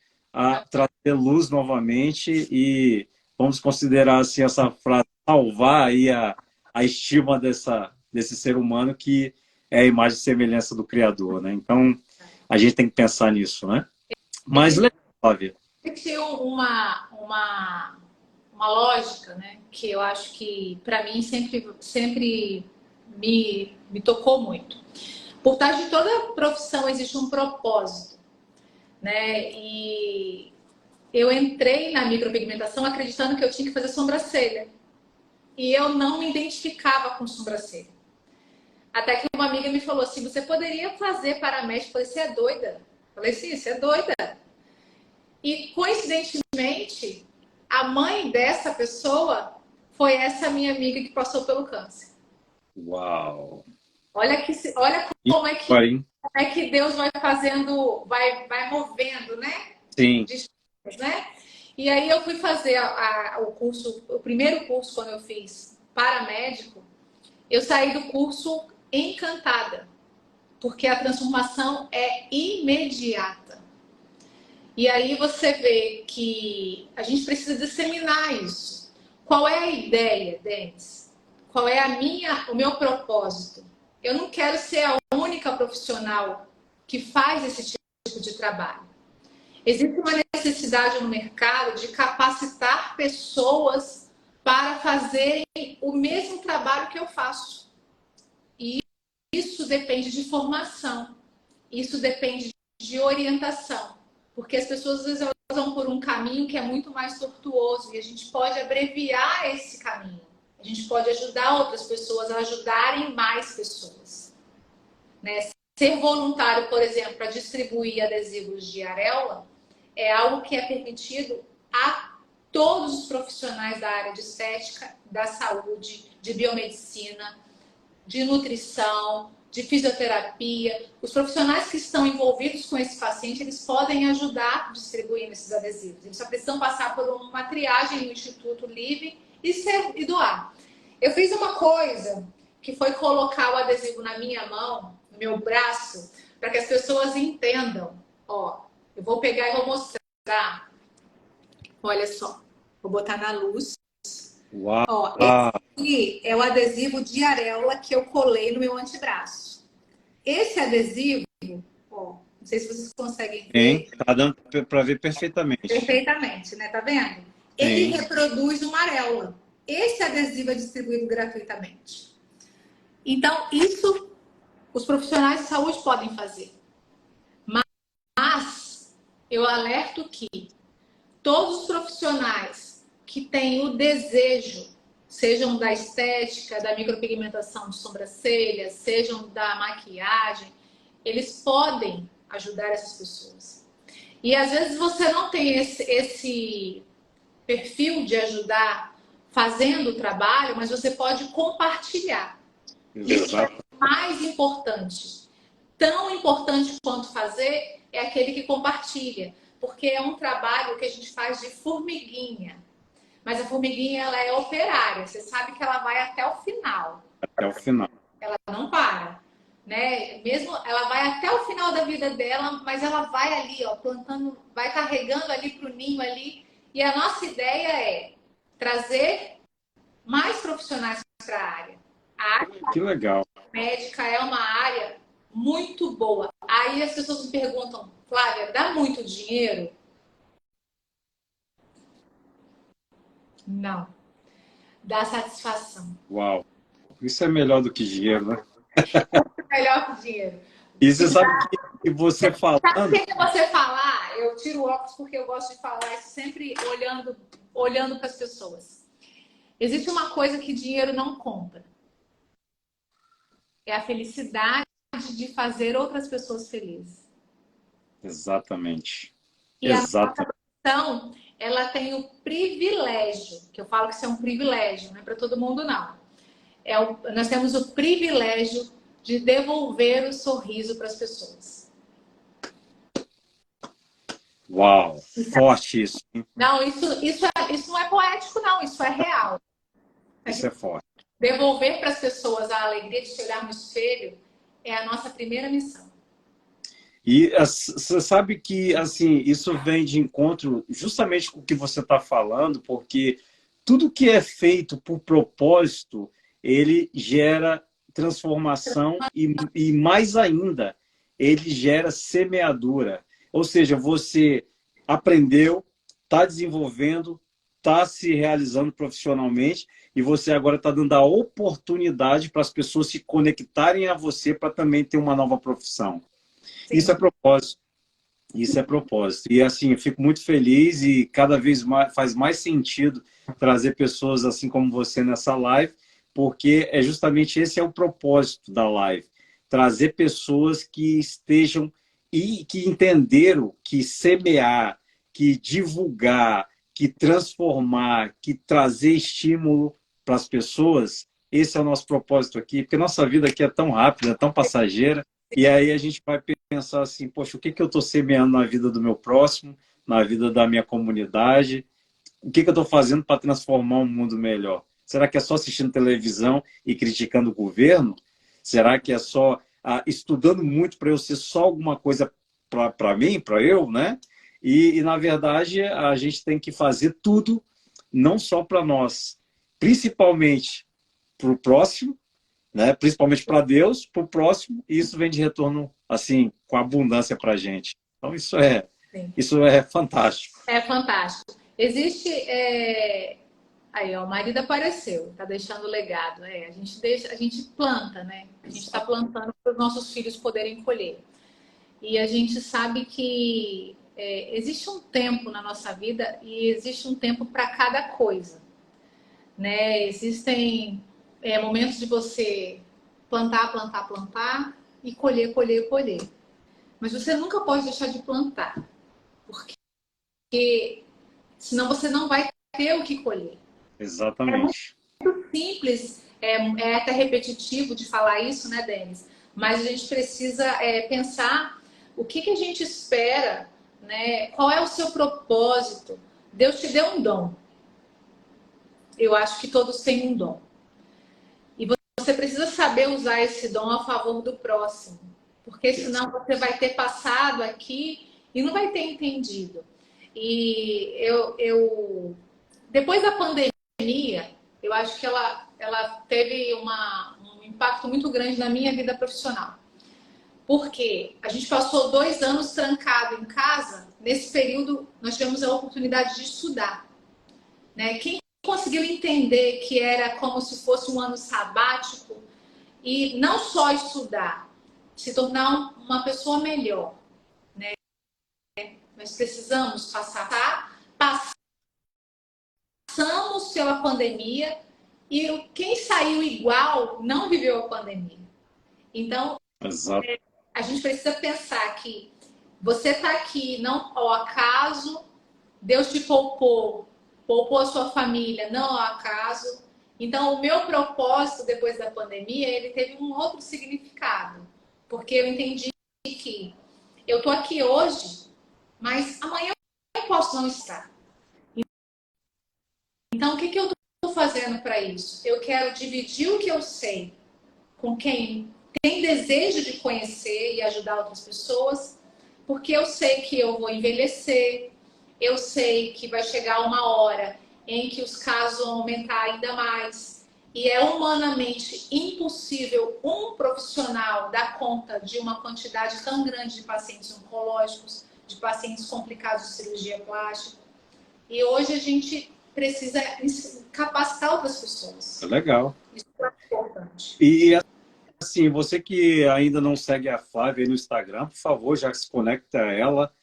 trazer luz novamente e vamos considerar assim essa frase, salvar aí a estima desse ser humano que é a imagem e semelhança do Criador, né? Então, a gente tem que pensar nisso, né? Mas legal, Flávia. Tem uma lógica, né? Que eu acho que, para mim, sempre me tocou muito. Por trás de toda profissão existe um propósito, né? E eu entrei na micropigmentação acreditando que eu tinha que fazer sobrancelha. E eu não me identificava com sobrancelha. Até que uma amiga me falou assim, você poderia fazer paramédico? Eu falei, você é doida? Eu falei, sim, você é doida. E, coincidentemente, a mãe dessa pessoa foi essa minha amiga que passou pelo câncer. Uau! Olha como é que Deus vai fazendo, vai movendo, né? Sim. Né? E aí eu fui fazer o curso, o primeiro curso quando eu fiz paramédico, eu saí do curso encantada, porque a transformação é imediata. E aí você vê que a gente precisa disseminar isso. Qual é a ideia, Denis? Qual é o meu propósito? Eu não quero ser a única profissional que faz esse tipo de trabalho. Existe uma necessidade no mercado de capacitar pessoas para fazerem o mesmo trabalho que eu faço. E isso depende de formação, isso depende de orientação, porque as pessoas às vezes elas vão por um caminho que é muito mais tortuoso e a gente pode abreviar esse caminho. A gente pode ajudar outras pessoas a ajudarem mais pessoas, né? Ser voluntário, por exemplo, para distribuir adesivos de areola é algo que é permitido a todos os profissionais da área de estética, da saúde, de biomedicina, de nutrição, de fisioterapia. Os profissionais que estão envolvidos com esse paciente, eles podem ajudar distribuindo esses adesivos. Eles só precisam passar por uma triagem no Instituto Livre e doar. Eu fiz uma coisa que foi colocar o adesivo na minha mão, no meu braço, para que as pessoas entendam. Ó, eu vou pegar e vou mostrar. Olha só, vou botar na luz. Uau! Ó, esse aqui é o adesivo de areola que eu colei no meu antebraço. Esse adesivo, ó, não sei se vocês conseguem ver. Tá dando para ver perfeitamente. Perfeitamente, né? Tá vendo? Ele reproduz uma areola. Esse adesivo é distribuído gratuitamente. Então, isso os profissionais de saúde podem fazer. Mas eu alerto que todos os profissionais que têm o desejo, sejam da estética, da micropigmentação de sobrancelhas, sejam da maquiagem, eles podem ajudar essas pessoas. E às vezes você não tem esse perfil de ajudar fazendo o trabalho, mas você pode compartilhar. Isso é mais importante. Tão importante quanto fazer é aquele que compartilha, porque é um trabalho que a gente faz de formiguinha. Mas a formiguinha, ela é operária. Você sabe que ela vai até o final. Até o final. Ela não para, né? Mesmo ela vai até o final da vida dela, mas ela vai ali, ó, plantando, vai carregando ali pro ninho ali. E a nossa ideia é trazer mais profissionais para a área. A área que legal. Médica é uma área muito boa. Aí as pessoas me perguntam, Flávia, dá muito dinheiro? Não. Dá satisfação. Uau. Isso é melhor do que dinheiro, né? É melhor que dinheiro. E você sabe que você falando... Sabe o que você falar? Eu tiro o óculos porque eu gosto de falar isso sempre olhando para as pessoas. Existe uma coisa que dinheiro não compra. É a felicidade de fazer outras pessoas felizes. Exatamente. E a nossa profissão ela tem o privilégio, que eu falo que isso é um privilégio, não é para todo mundo não. Nós temos o privilégio de devolver o sorriso para as pessoas. Uau, forte isso. Não, isso não é poético, não, isso é real. Isso é forte. Devolver para as pessoas a alegria de se olhar no espelho é a nossa primeira missão. E você sabe que assim isso vem de encontro justamente com o que você está falando, porque tudo que é feito por propósito, ele gera transformação e mais ainda, ele gera semeadura. Ou seja, você aprendeu, está desenvolvendo, está se realizando profissionalmente e você agora está dando a oportunidade para as pessoas se conectarem a você para também ter uma nova profissão. Sim. Isso é propósito. Isso é propósito. E assim, eu fico muito feliz e cada vez mais faz mais sentido trazer pessoas assim como você nessa live, porque é justamente esse é o propósito da live. Trazer pessoas que estejam e que entenderam que semear, que divulgar, que transformar, que trazer estímulo para as pessoas, esse é o nosso propósito aqui, porque nossa vida aqui é tão rápida, é tão passageira, e aí a gente vai pensar assim, poxa, o que eu estou semeando na vida do meu próximo, na vida da minha comunidade? O que eu estou fazendo para transformar um mundo melhor? Será que é só assistindo televisão e criticando o governo? Será que é só estudando muito para eu ser só alguma coisa para mim, para eu, né? Na verdade, a gente tem que fazer tudo, não só para nós, principalmente para o próximo, né? Principalmente para Deus, para o próximo, e isso vem de retorno assim com abundância para a gente. Então Sim. Isso é fantástico. É fantástico. Existe aí, ó, o marido apareceu, tá deixando o legado. A gente planta, né? A gente está plantando para os nossos filhos poderem colher. E a gente sabe que existe um tempo na nossa vida e existe um tempo para cada coisa, né? Existem momentos de você plantar, plantar, plantar e colher, colher, colher. Mas você nunca pode deixar de plantar, porque senão você não vai ter o que colher. Exatamente. É muito simples, é até repetitivo de falar isso, né, Denis? Mas a gente precisa pensar o que a gente espera, né? Qual é o seu propósito? Deus te deu um dom. Eu acho que todos têm um dom. E você precisa saber usar esse dom a favor do próximo. Porque senão você vai ter passado aqui e não vai ter entendido. E depois da pandemia, eu acho que ela teve um impacto muito grande na minha vida profissional. Porque a gente passou 2 anos trancado em casa. Nesse período, nós tivemos a oportunidade de estudar, né? Quem conseguiu entender que era como se fosse um ano sabático e não só estudar, se tornar uma pessoa melhor, né? Nós precisamos passar. Passamos pela pandemia e quem saiu igual não viveu a pandemia. Então, Exato. A gente precisa pensar que você está aqui não ao acaso, Deus te poupou a sua família não ao acaso. Então, o meu propósito depois da pandemia, ele teve um outro significado. Porque eu entendi que eu estou aqui hoje, mas amanhã eu posso não estar. Então, o que eu estou fazendo para isso? Eu quero dividir o que eu sei com quem tem desejo de conhecer e ajudar outras pessoas, porque eu sei que eu vou envelhecer, eu sei que vai chegar uma hora em que os casos vão aumentar ainda mais. E é humanamente impossível um profissional dar conta de uma quantidade tão grande de pacientes oncológicos, de pacientes complicados de cirurgia plástica. E hoje a gente precisa capacitar outras pessoas. Legal. Isso é importante. E assim, você que ainda não segue a Flávia aí no Instagram, por favor, já se conecta a ela,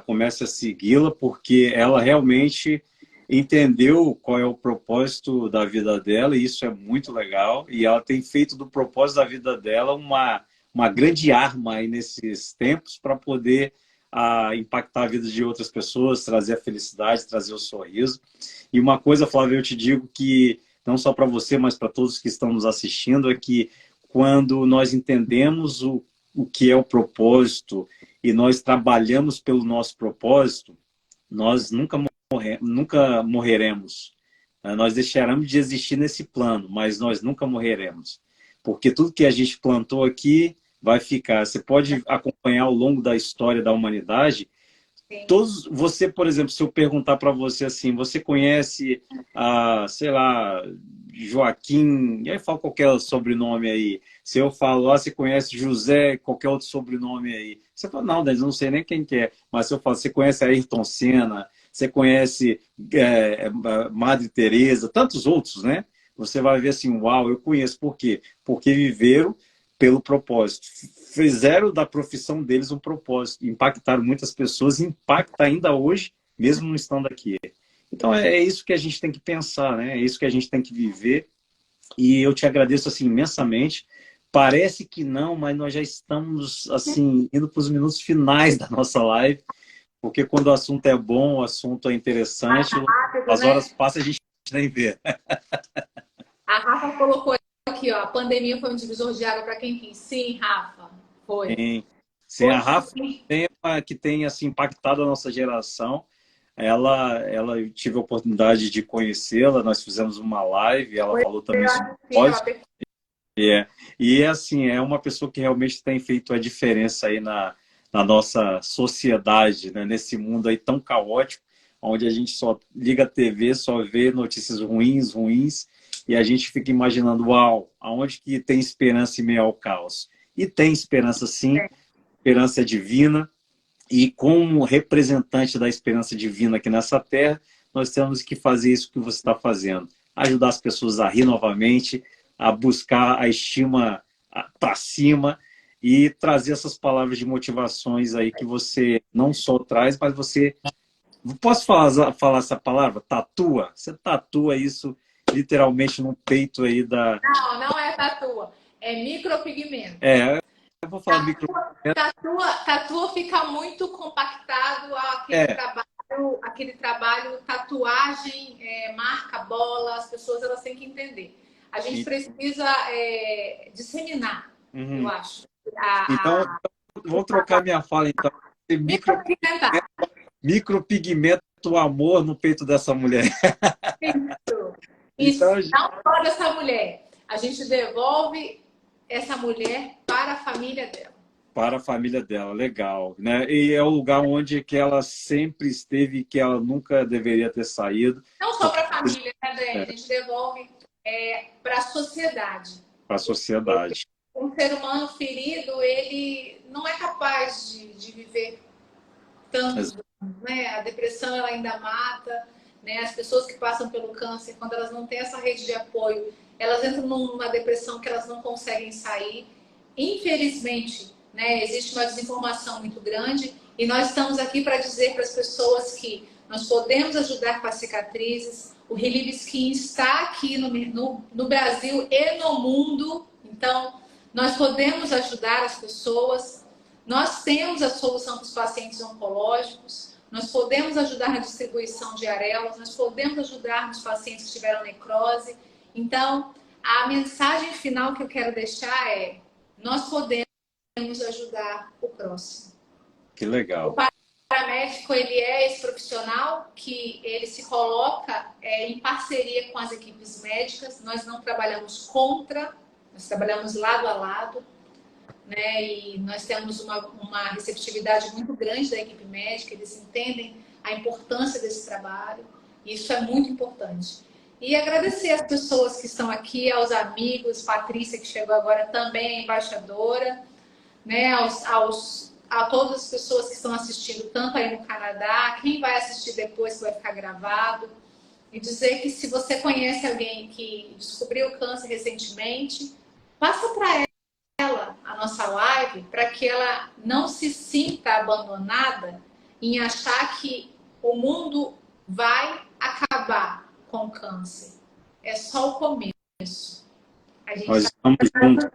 comece a segui-la, porque ela realmente entendeu qual é o propósito da vida dela, e isso é muito legal, e ela tem feito do propósito da vida dela uma grande arma aí nesses tempos para poder a impactar a vida de outras pessoas, trazer a felicidade, trazer o sorriso. E uma coisa, Flávio, eu te digo que, não só para você, mas para todos que estão nos assistindo, é que quando nós entendemos o que é o propósito e nós trabalhamos pelo nosso propósito, nós nunca morreremos. Nós deixaremos de existir nesse plano, mas nós nunca morreremos. Porque tudo que a gente plantou aqui vai ficar. Você pode acompanhar ao longo da história da humanidade. Todos, você, por exemplo, se eu perguntar para você assim, você conhece, sei lá, Joaquim, e aí fala qualquer sobrenome aí. Se eu falo, você conhece José, qualquer outro sobrenome aí. Você fala, não, eu não sei nem quem que é. Mas se eu falo, você conhece Ayrton Senna, você conhece Madre Teresa, tantos outros, né? Você vai ver assim, uau, eu conheço. Por quê? Porque viveram pelo propósito. Fizeram da profissão deles um propósito. Impactaram muitas pessoas e impacta ainda hoje, mesmo não estando aqui. Então é isso que a gente tem que pensar, né? É isso que a gente tem que viver. E eu te agradeço assim imensamente. Parece que não, mas nós já estamos assim indo para os minutos finais da nossa live, porque quando o assunto é bom, o assunto é interessante, Rápido, as né? horas passam e a gente nem vê. A Rafa colocou aqui, ó, a pandemia foi um divisor de água para quem quis. Sim, Rafa, foi. Sim, Foi a Rafa sim. que tem assim, impactado a nossa geração. Eu tive a oportunidade de conhecê-la, nós fizemos uma live, ela falou também sobre voz. E assim, é uma pessoa que realmente tem feito a diferença aí na nossa sociedade, né? Nesse mundo aí tão caótico, onde a gente só liga a TV, só vê notícias ruins, e a gente fica imaginando, uau, aonde que tem esperança em meio ao caos? E tem esperança sim, esperança divina, e como representante da esperança divina aqui nessa terra, nós temos que fazer isso que você está fazendo. Ajudar as pessoas a rir novamente, a buscar a estima para cima e trazer essas palavras de motivações aí que você não só traz, mas você... Posso falar essa palavra? Tatua? Você tatua isso literalmente no peito aí da... Não, não é tatua. É micropigmento. Eu vou falar micro... Tatua fica muito compactado É, aquele trabalho, tatuagem, marca, bola, as pessoas elas têm que entender. A gente precisa disseminar, eu uhum. acho. Então, vou trocar minha fala, então. Micropigmentar. Micropigmento o amor no peito dessa mulher. Isso. Isso. Então, Não só dessa mulher. A gente devolve essa mulher para a família dela. para a família dela, legal, né? E é o lugar onde que ela sempre esteve, que ela nunca deveria ter saído. Não só para a família, né, Dani? A É, gente devolve para a sociedade. para a sociedade. Um ser humano ferido, ele não é capaz de viver tantos anos, né? A depressão, ela ainda mata, né? As pessoas que passam pelo câncer, quando elas não têm essa rede de apoio, elas entram numa depressão que elas não conseguem sair. Infelizmente, né? Existe uma desinformação muito grande e nós estamos aqui para dizer para as pessoas que nós podemos ajudar com as cicatrizes. O Relieve Skin está aqui no Brasil e no mundo, então nós podemos ajudar as pessoas. Nós temos a solução para os pacientes oncológicos, nós podemos ajudar na distribuição de areolas, nós podemos ajudar nos pacientes que tiveram necrose. Então, a mensagem final que eu quero deixar é: nós podemos ajudar o próximo. Que legal. O paramédico, ele é esse profissional que ele se coloca em parceria com as equipes médicas. Nós não trabalhamos contra, nós trabalhamos lado a lado. Né? E nós temos uma receptividade muito grande da equipe médica, eles entendem a importância desse trabalho, e isso é muito importante. E agradecer às pessoas que estão aqui, aos amigos, Patrícia, que chegou agora também, a embaixadora, né? A todas as pessoas que estão assistindo, tanto aí no Canadá, quem vai assistir depois que vai ficar gravado, e dizer que se você conhece alguém que descobriu o câncer recentemente, passa para a nossa live para que ela não se sinta abandonada em achar que o mundo vai acabar com o câncer. É só o começo. A gente Nós estamos juntos.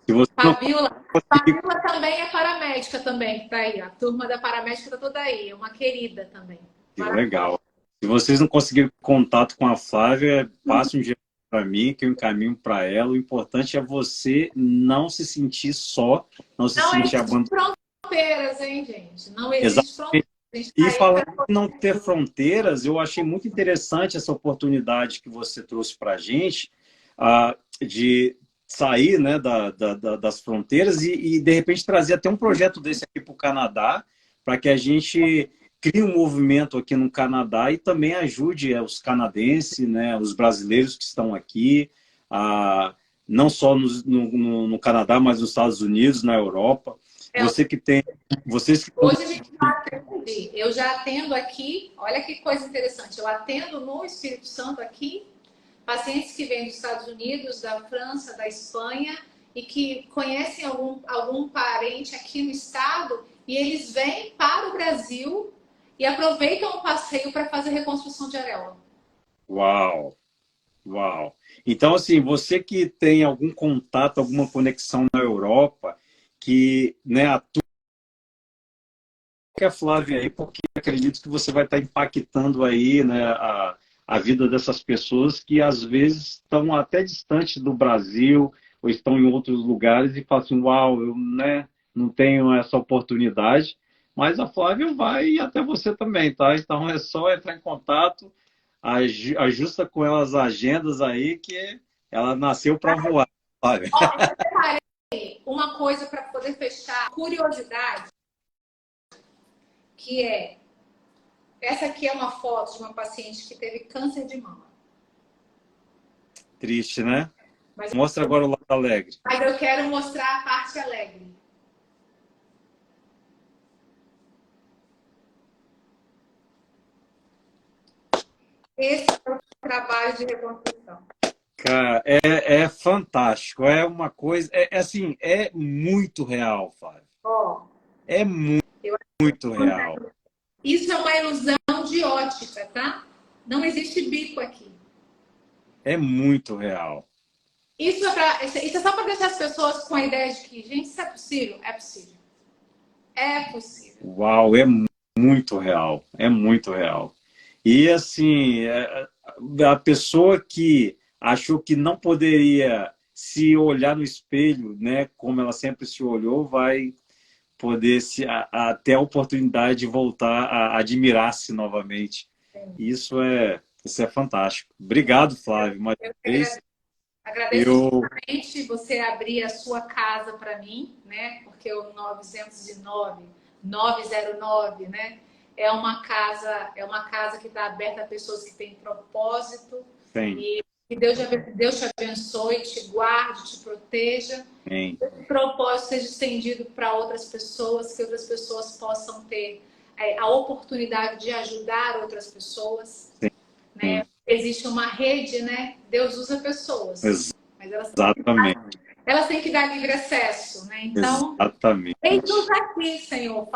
Se você não Fabiola, conseguir, Fabiola também é paramédica também, que tá aí. A turma da paramédica tá toda aí. É uma querida também. que legal. Se vocês não conseguirem contato com a Flávia, passe um dia para mim, que eu encaminho para ela. O importante é você não se sentir só, não se Não sentir existe abandonado. fronteiras, hein, gente? Não existe Exatamente. fronteiras. A gente tá E aí falando para em não ter fronteiras, eu achei muito interessante essa oportunidade que você trouxe para a gente, de sair, né, das fronteiras e, de repente, trazer até um projeto desse aqui para o Canadá, para que a gente crie um movimento aqui no Canadá e também ajude os canadenses, né, os brasileiros que estão aqui, não só no Canadá, mas nos Estados Unidos, na Europa. Você que tem, vocês que estão. Hoje a gente já atende, eu já atendo aqui, olha que coisa interessante, eu atendo no Espírito Santo aqui, pacientes que vêm dos Estados Unidos, da França, da Espanha, e que conhecem algum parente aqui no estado, e eles vêm para o Brasil e aproveitam o passeio para fazer reconstrução de areola. Uau! Uau! Então, assim, você que tem algum contato, alguma conexão na Europa, que, né, atua com a Flávia aí, porque acredito que você vai estar impactando aí, né, a vida dessas pessoas que às vezes estão até distante do Brasil ou estão em outros lugares e falam assim, uau, eu, né, não tenho essa oportunidade, mas a Flávia vai até você também, tá? Então é só entrar em contato, ajusta com ela as agendas aí, que ela nasceu para voar, Flávia. Ó, eu separei uma coisa para poder fechar, curiosidade, que é, essa aqui é uma foto de uma paciente que teve câncer de mama. Triste, né? Mas Mostra agora o lado alegre. eu quero mostrar a parte alegre. Esse é o trabalho de reconstrução. Cara, é fantástico. É uma coisa. Assim, é muito real, Flávio. Ó, É eu... muito real. Isso é uma ilusão de ótica, tá? Não existe bico aqui. É muito real. Isso é só para deixar as pessoas com a ideia de que, gente, isso é possível? É possível. É possível. Uau, é muito real. É muito real. E assim, a pessoa que achou que não poderia se olhar no espelho, né, como ela sempre se olhou, vai poder ter a oportunidade de voltar a admirar-se novamente. Isso é fantástico. Obrigado, Flávio, mais uma Eu vez. agradeço Eu, imensamente você abrir a sua casa para mim, né? Porque o 909, né? É uma casa que está aberta a pessoas que têm propósito. tem, E que Deus te abençoe, te guarde, te proteja. tem, Que esse propósito seja estendido para outras pessoas, que outras pessoas possam ter a oportunidade de ajudar outras pessoas, né? tem. Existe uma rede, né? Deus usa pessoas, mas Exatamente. elas têm que dar livre acesso, né? Então, Exatamente. eis-nos aqui, Senhor,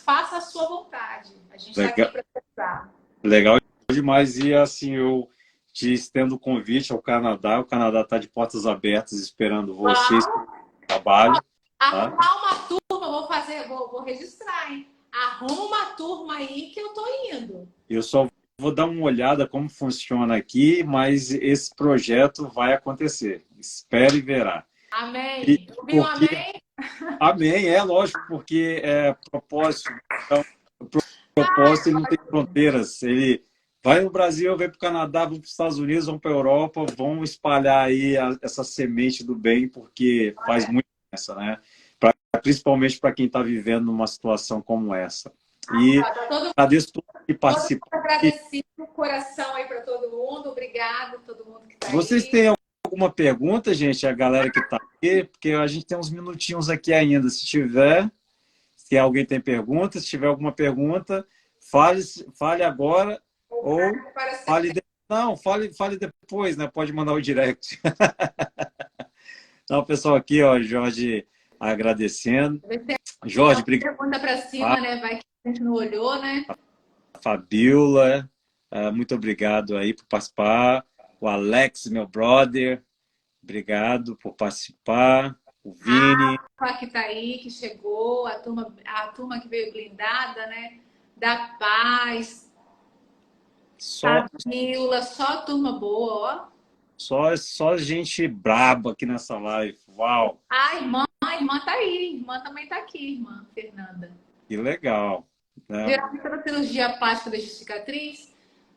faça a sua vontade. A gente está aqui Legal, para ajudar. legal demais. E assim, eu te estendo o convite ao Canadá. O Canadá está de portas abertas esperando vocês para o trabalho. Tá? Arrumar uma turma, vou registrar, hein? Arruma uma turma aí que eu tô indo. Eu só vou dar uma olhada como funciona aqui, mas esse projeto vai acontecer. Espere e verá. Amém. Ouviu, amém? Amém, é lógico, porque é propósito. Então, o propósito ele não tem fronteiras. Ele vai no Brasil, vem para o Canadá, vão para os Estados Unidos, vão para a Europa, vão espalhar aí essa semente do bem, porque faz muita diferença, né? Principalmente para quem está vivendo numa situação como essa. E agradeço todos que participam. Agradecido, coração aí para todo mundo. Obrigado a todo mundo que está aí. Vocês têm alguma pergunta, gente? A galera que está aqui, porque a gente tem uns minutinhos aqui ainda. Se alguém tem pergunta, se tiver alguma pergunta, fale agora ou fale depois, né? Pode mandar o direct. Então, pessoal, aqui, ó, Jorge agradecendo. Jorge, obrigado. Pergunta para cima, né? Vai que a gente não olhou, né? Fabiola, muito obrigado aí por participar. O Alex, meu brother, obrigado por participar. o Vini. A que tá aí, que chegou, a turma que veio blindada, né? Da Paz, Só, a Vila, só turma boa, ó. só gente braba aqui nessa live. Uau, A irmã tá aí, a irmã também tá aqui, irmã Fernanda. que legal, né? Geralmente a cirurgia plástica deixa cicatriz?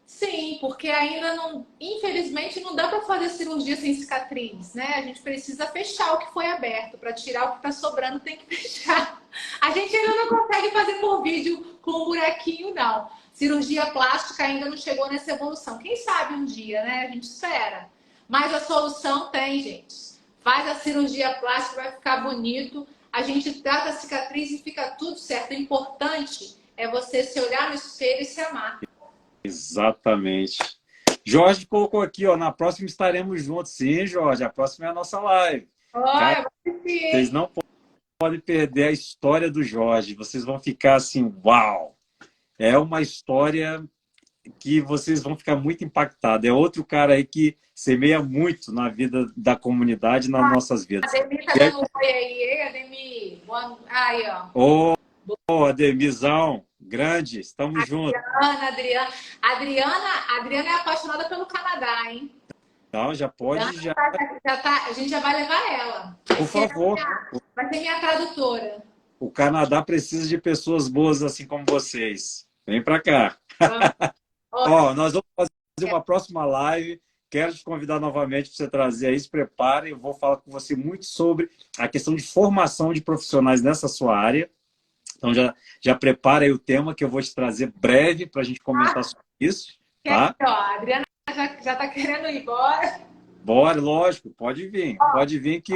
Sim, porque ainda não, infelizmente, não dá para fazer cirurgia sem cicatriz, né? A gente precisa fechar o que foi aberto, para tirar o que está sobrando tem que fechar. A gente ainda não consegue fazer por vídeo com um buraquinho, não. Cirurgia plástica ainda não chegou nessa evolução. Quem sabe um dia, né? A gente espera. Mas a solução tem, gente. Faz a cirurgia plástica, vai ficar bonito. A gente trata a cicatriz e fica tudo certo. O importante é você se olhar no espelho e se amar. Exatamente. Jorge colocou aqui, ó, na próxima estaremos juntos. Sim, Jorge, a próxima é a nossa live. Cara, Olha, vocês não podem perder a história do Jorge. Vocês vão ficar assim, uau! É uma história que vocês vão ficar muito impactados. É outro cara aí que semeia muito na vida da comunidade, nas nossas vidas. a Ademir tá dando um oi aí, hein, Ademir? Aí, ó. Ô, Ademizão, grande, estamos juntos. Adriana é apaixonada pelo Canadá, hein? Então, já pode, já, A gente já vai levar ela. por favor. Vai ser minha tradutora. O Canadá precisa de pessoas boas assim como vocês. Vem para cá. Ó, nós vamos fazer uma próxima live. Quero te convidar novamente para você trazer aí. Se prepare. Eu vou falar com você muito sobre a questão de formação de profissionais nessa sua área. Então, já prepara aí o tema que eu vou te trazer breve para a gente comentar sobre isso. Tá? Ó, a Adriana já tá querendo ir embora. Bora, lógico. Pode vir. Pode vir que...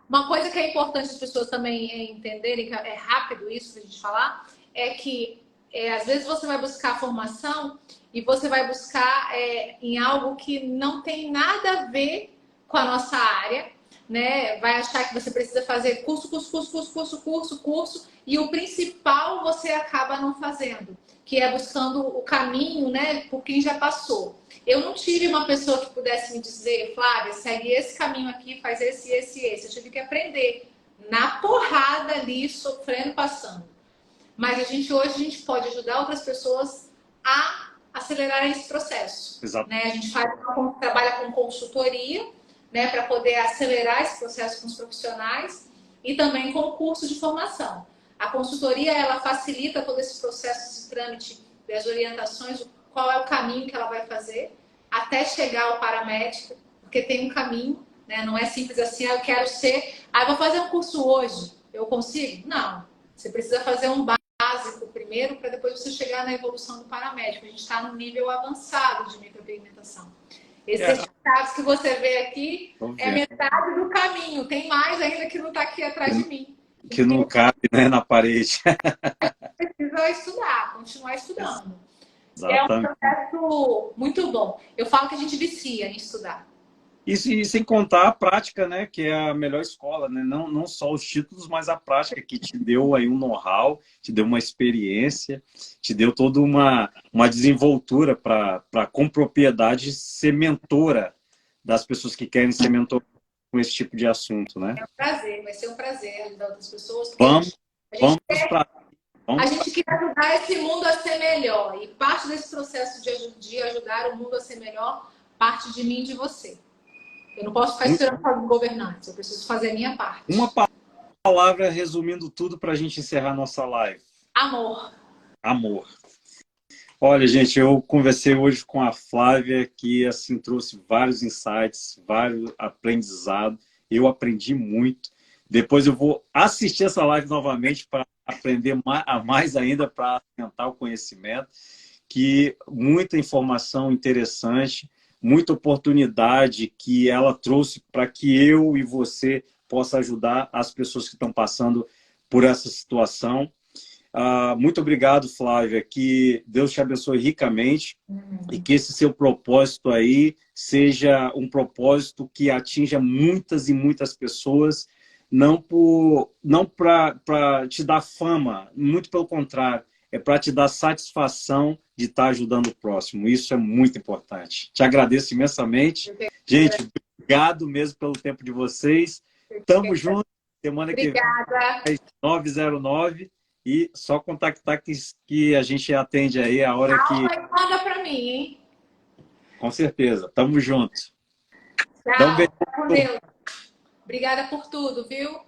Uma coisa que é importante as pessoas também entenderem, que é rápido isso pra gente falar, é que às vezes você vai buscar formação e você vai buscar em algo que não tem nada a ver com a nossa área, né? Vai achar que você precisa fazer curso, e o principal você acaba não fazendo, que é buscando o caminho, né, por quem já passou. Eu não tive uma pessoa que pudesse me dizer, Flávia, segue esse caminho aqui, faz esse. Eu tive que aprender na porrada ali, sofrendo, passando. Mas hoje a gente pode ajudar outras pessoas a acelerar esse processo. Exato. Né? A gente trabalha com consultoria, né, para poder acelerar esse processo com os profissionais e também com curso de formação. A consultoria, ela facilita todo esse processo, esse trâmite das orientações, qual é o caminho que ela vai fazer até chegar ao paramédico, porque tem um caminho, né? Não é simples assim, eu quero ser, eu vou fazer um curso hoje, eu consigo? Não. Você precisa fazer um básico primeiro para depois você chegar na evolução do paramédico. A gente está no nível avançado de micropigmentação. Esses certificados que você vê aqui é metade do caminho. Tem mais ainda que não está aqui atrás de mim. Que não cabe, né, na parede. Precisa estudar, continuar estudando. Exatamente. É um processo muito bom. Eu falo que a gente vicia em estudar. E sem contar a prática, né, que é a melhor escola, né? Não só os títulos, mas a prática que te deu aí um know-how, te deu uma experiência, te deu toda uma desenvoltura para com propriedade ser mentora das pessoas que querem ser mentor com esse tipo de assunto, né? É um prazer, vai ser um prazer ajudar outras pessoas. A gente quer ajudar esse mundo a ser melhor. E parte desse processo de ajudar o mundo a ser melhor parte de mim e de você. Eu não posso ficar esperando para os governantes. Eu preciso fazer a minha parte. Uma palavra resumindo tudo para a gente encerrar nossa live. Amor. Amor. Olha, gente, eu conversei hoje com a Flávia, que assim trouxe vários insights, vários aprendizados. Eu aprendi muito. Depois eu vou assistir essa live novamente para aprender mais ainda, para aumentar o conhecimento. Que muita informação interessante, muita oportunidade que ela trouxe para que eu e você possa ajudar as pessoas que estão passando por essa situação. Muito obrigado, Flávia, que Deus te abençoe ricamente e que esse seu propósito aí seja um propósito que atinja muitas e muitas pessoas, não para te dar fama, muito pelo contrário, é para te dar satisfação de estar ajudando o próximo. Isso é muito importante. Te agradeço imensamente. Gente, obrigado mesmo pelo tempo de vocês. Tamo junto. Semana que vem, Obrigada. 909. E só contactar que a gente atende aí a hora que... Manda para mim, hein? Com certeza. Tamo junto. Dá um Tchau. beijo. Com Deus. Obrigada por tudo, viu?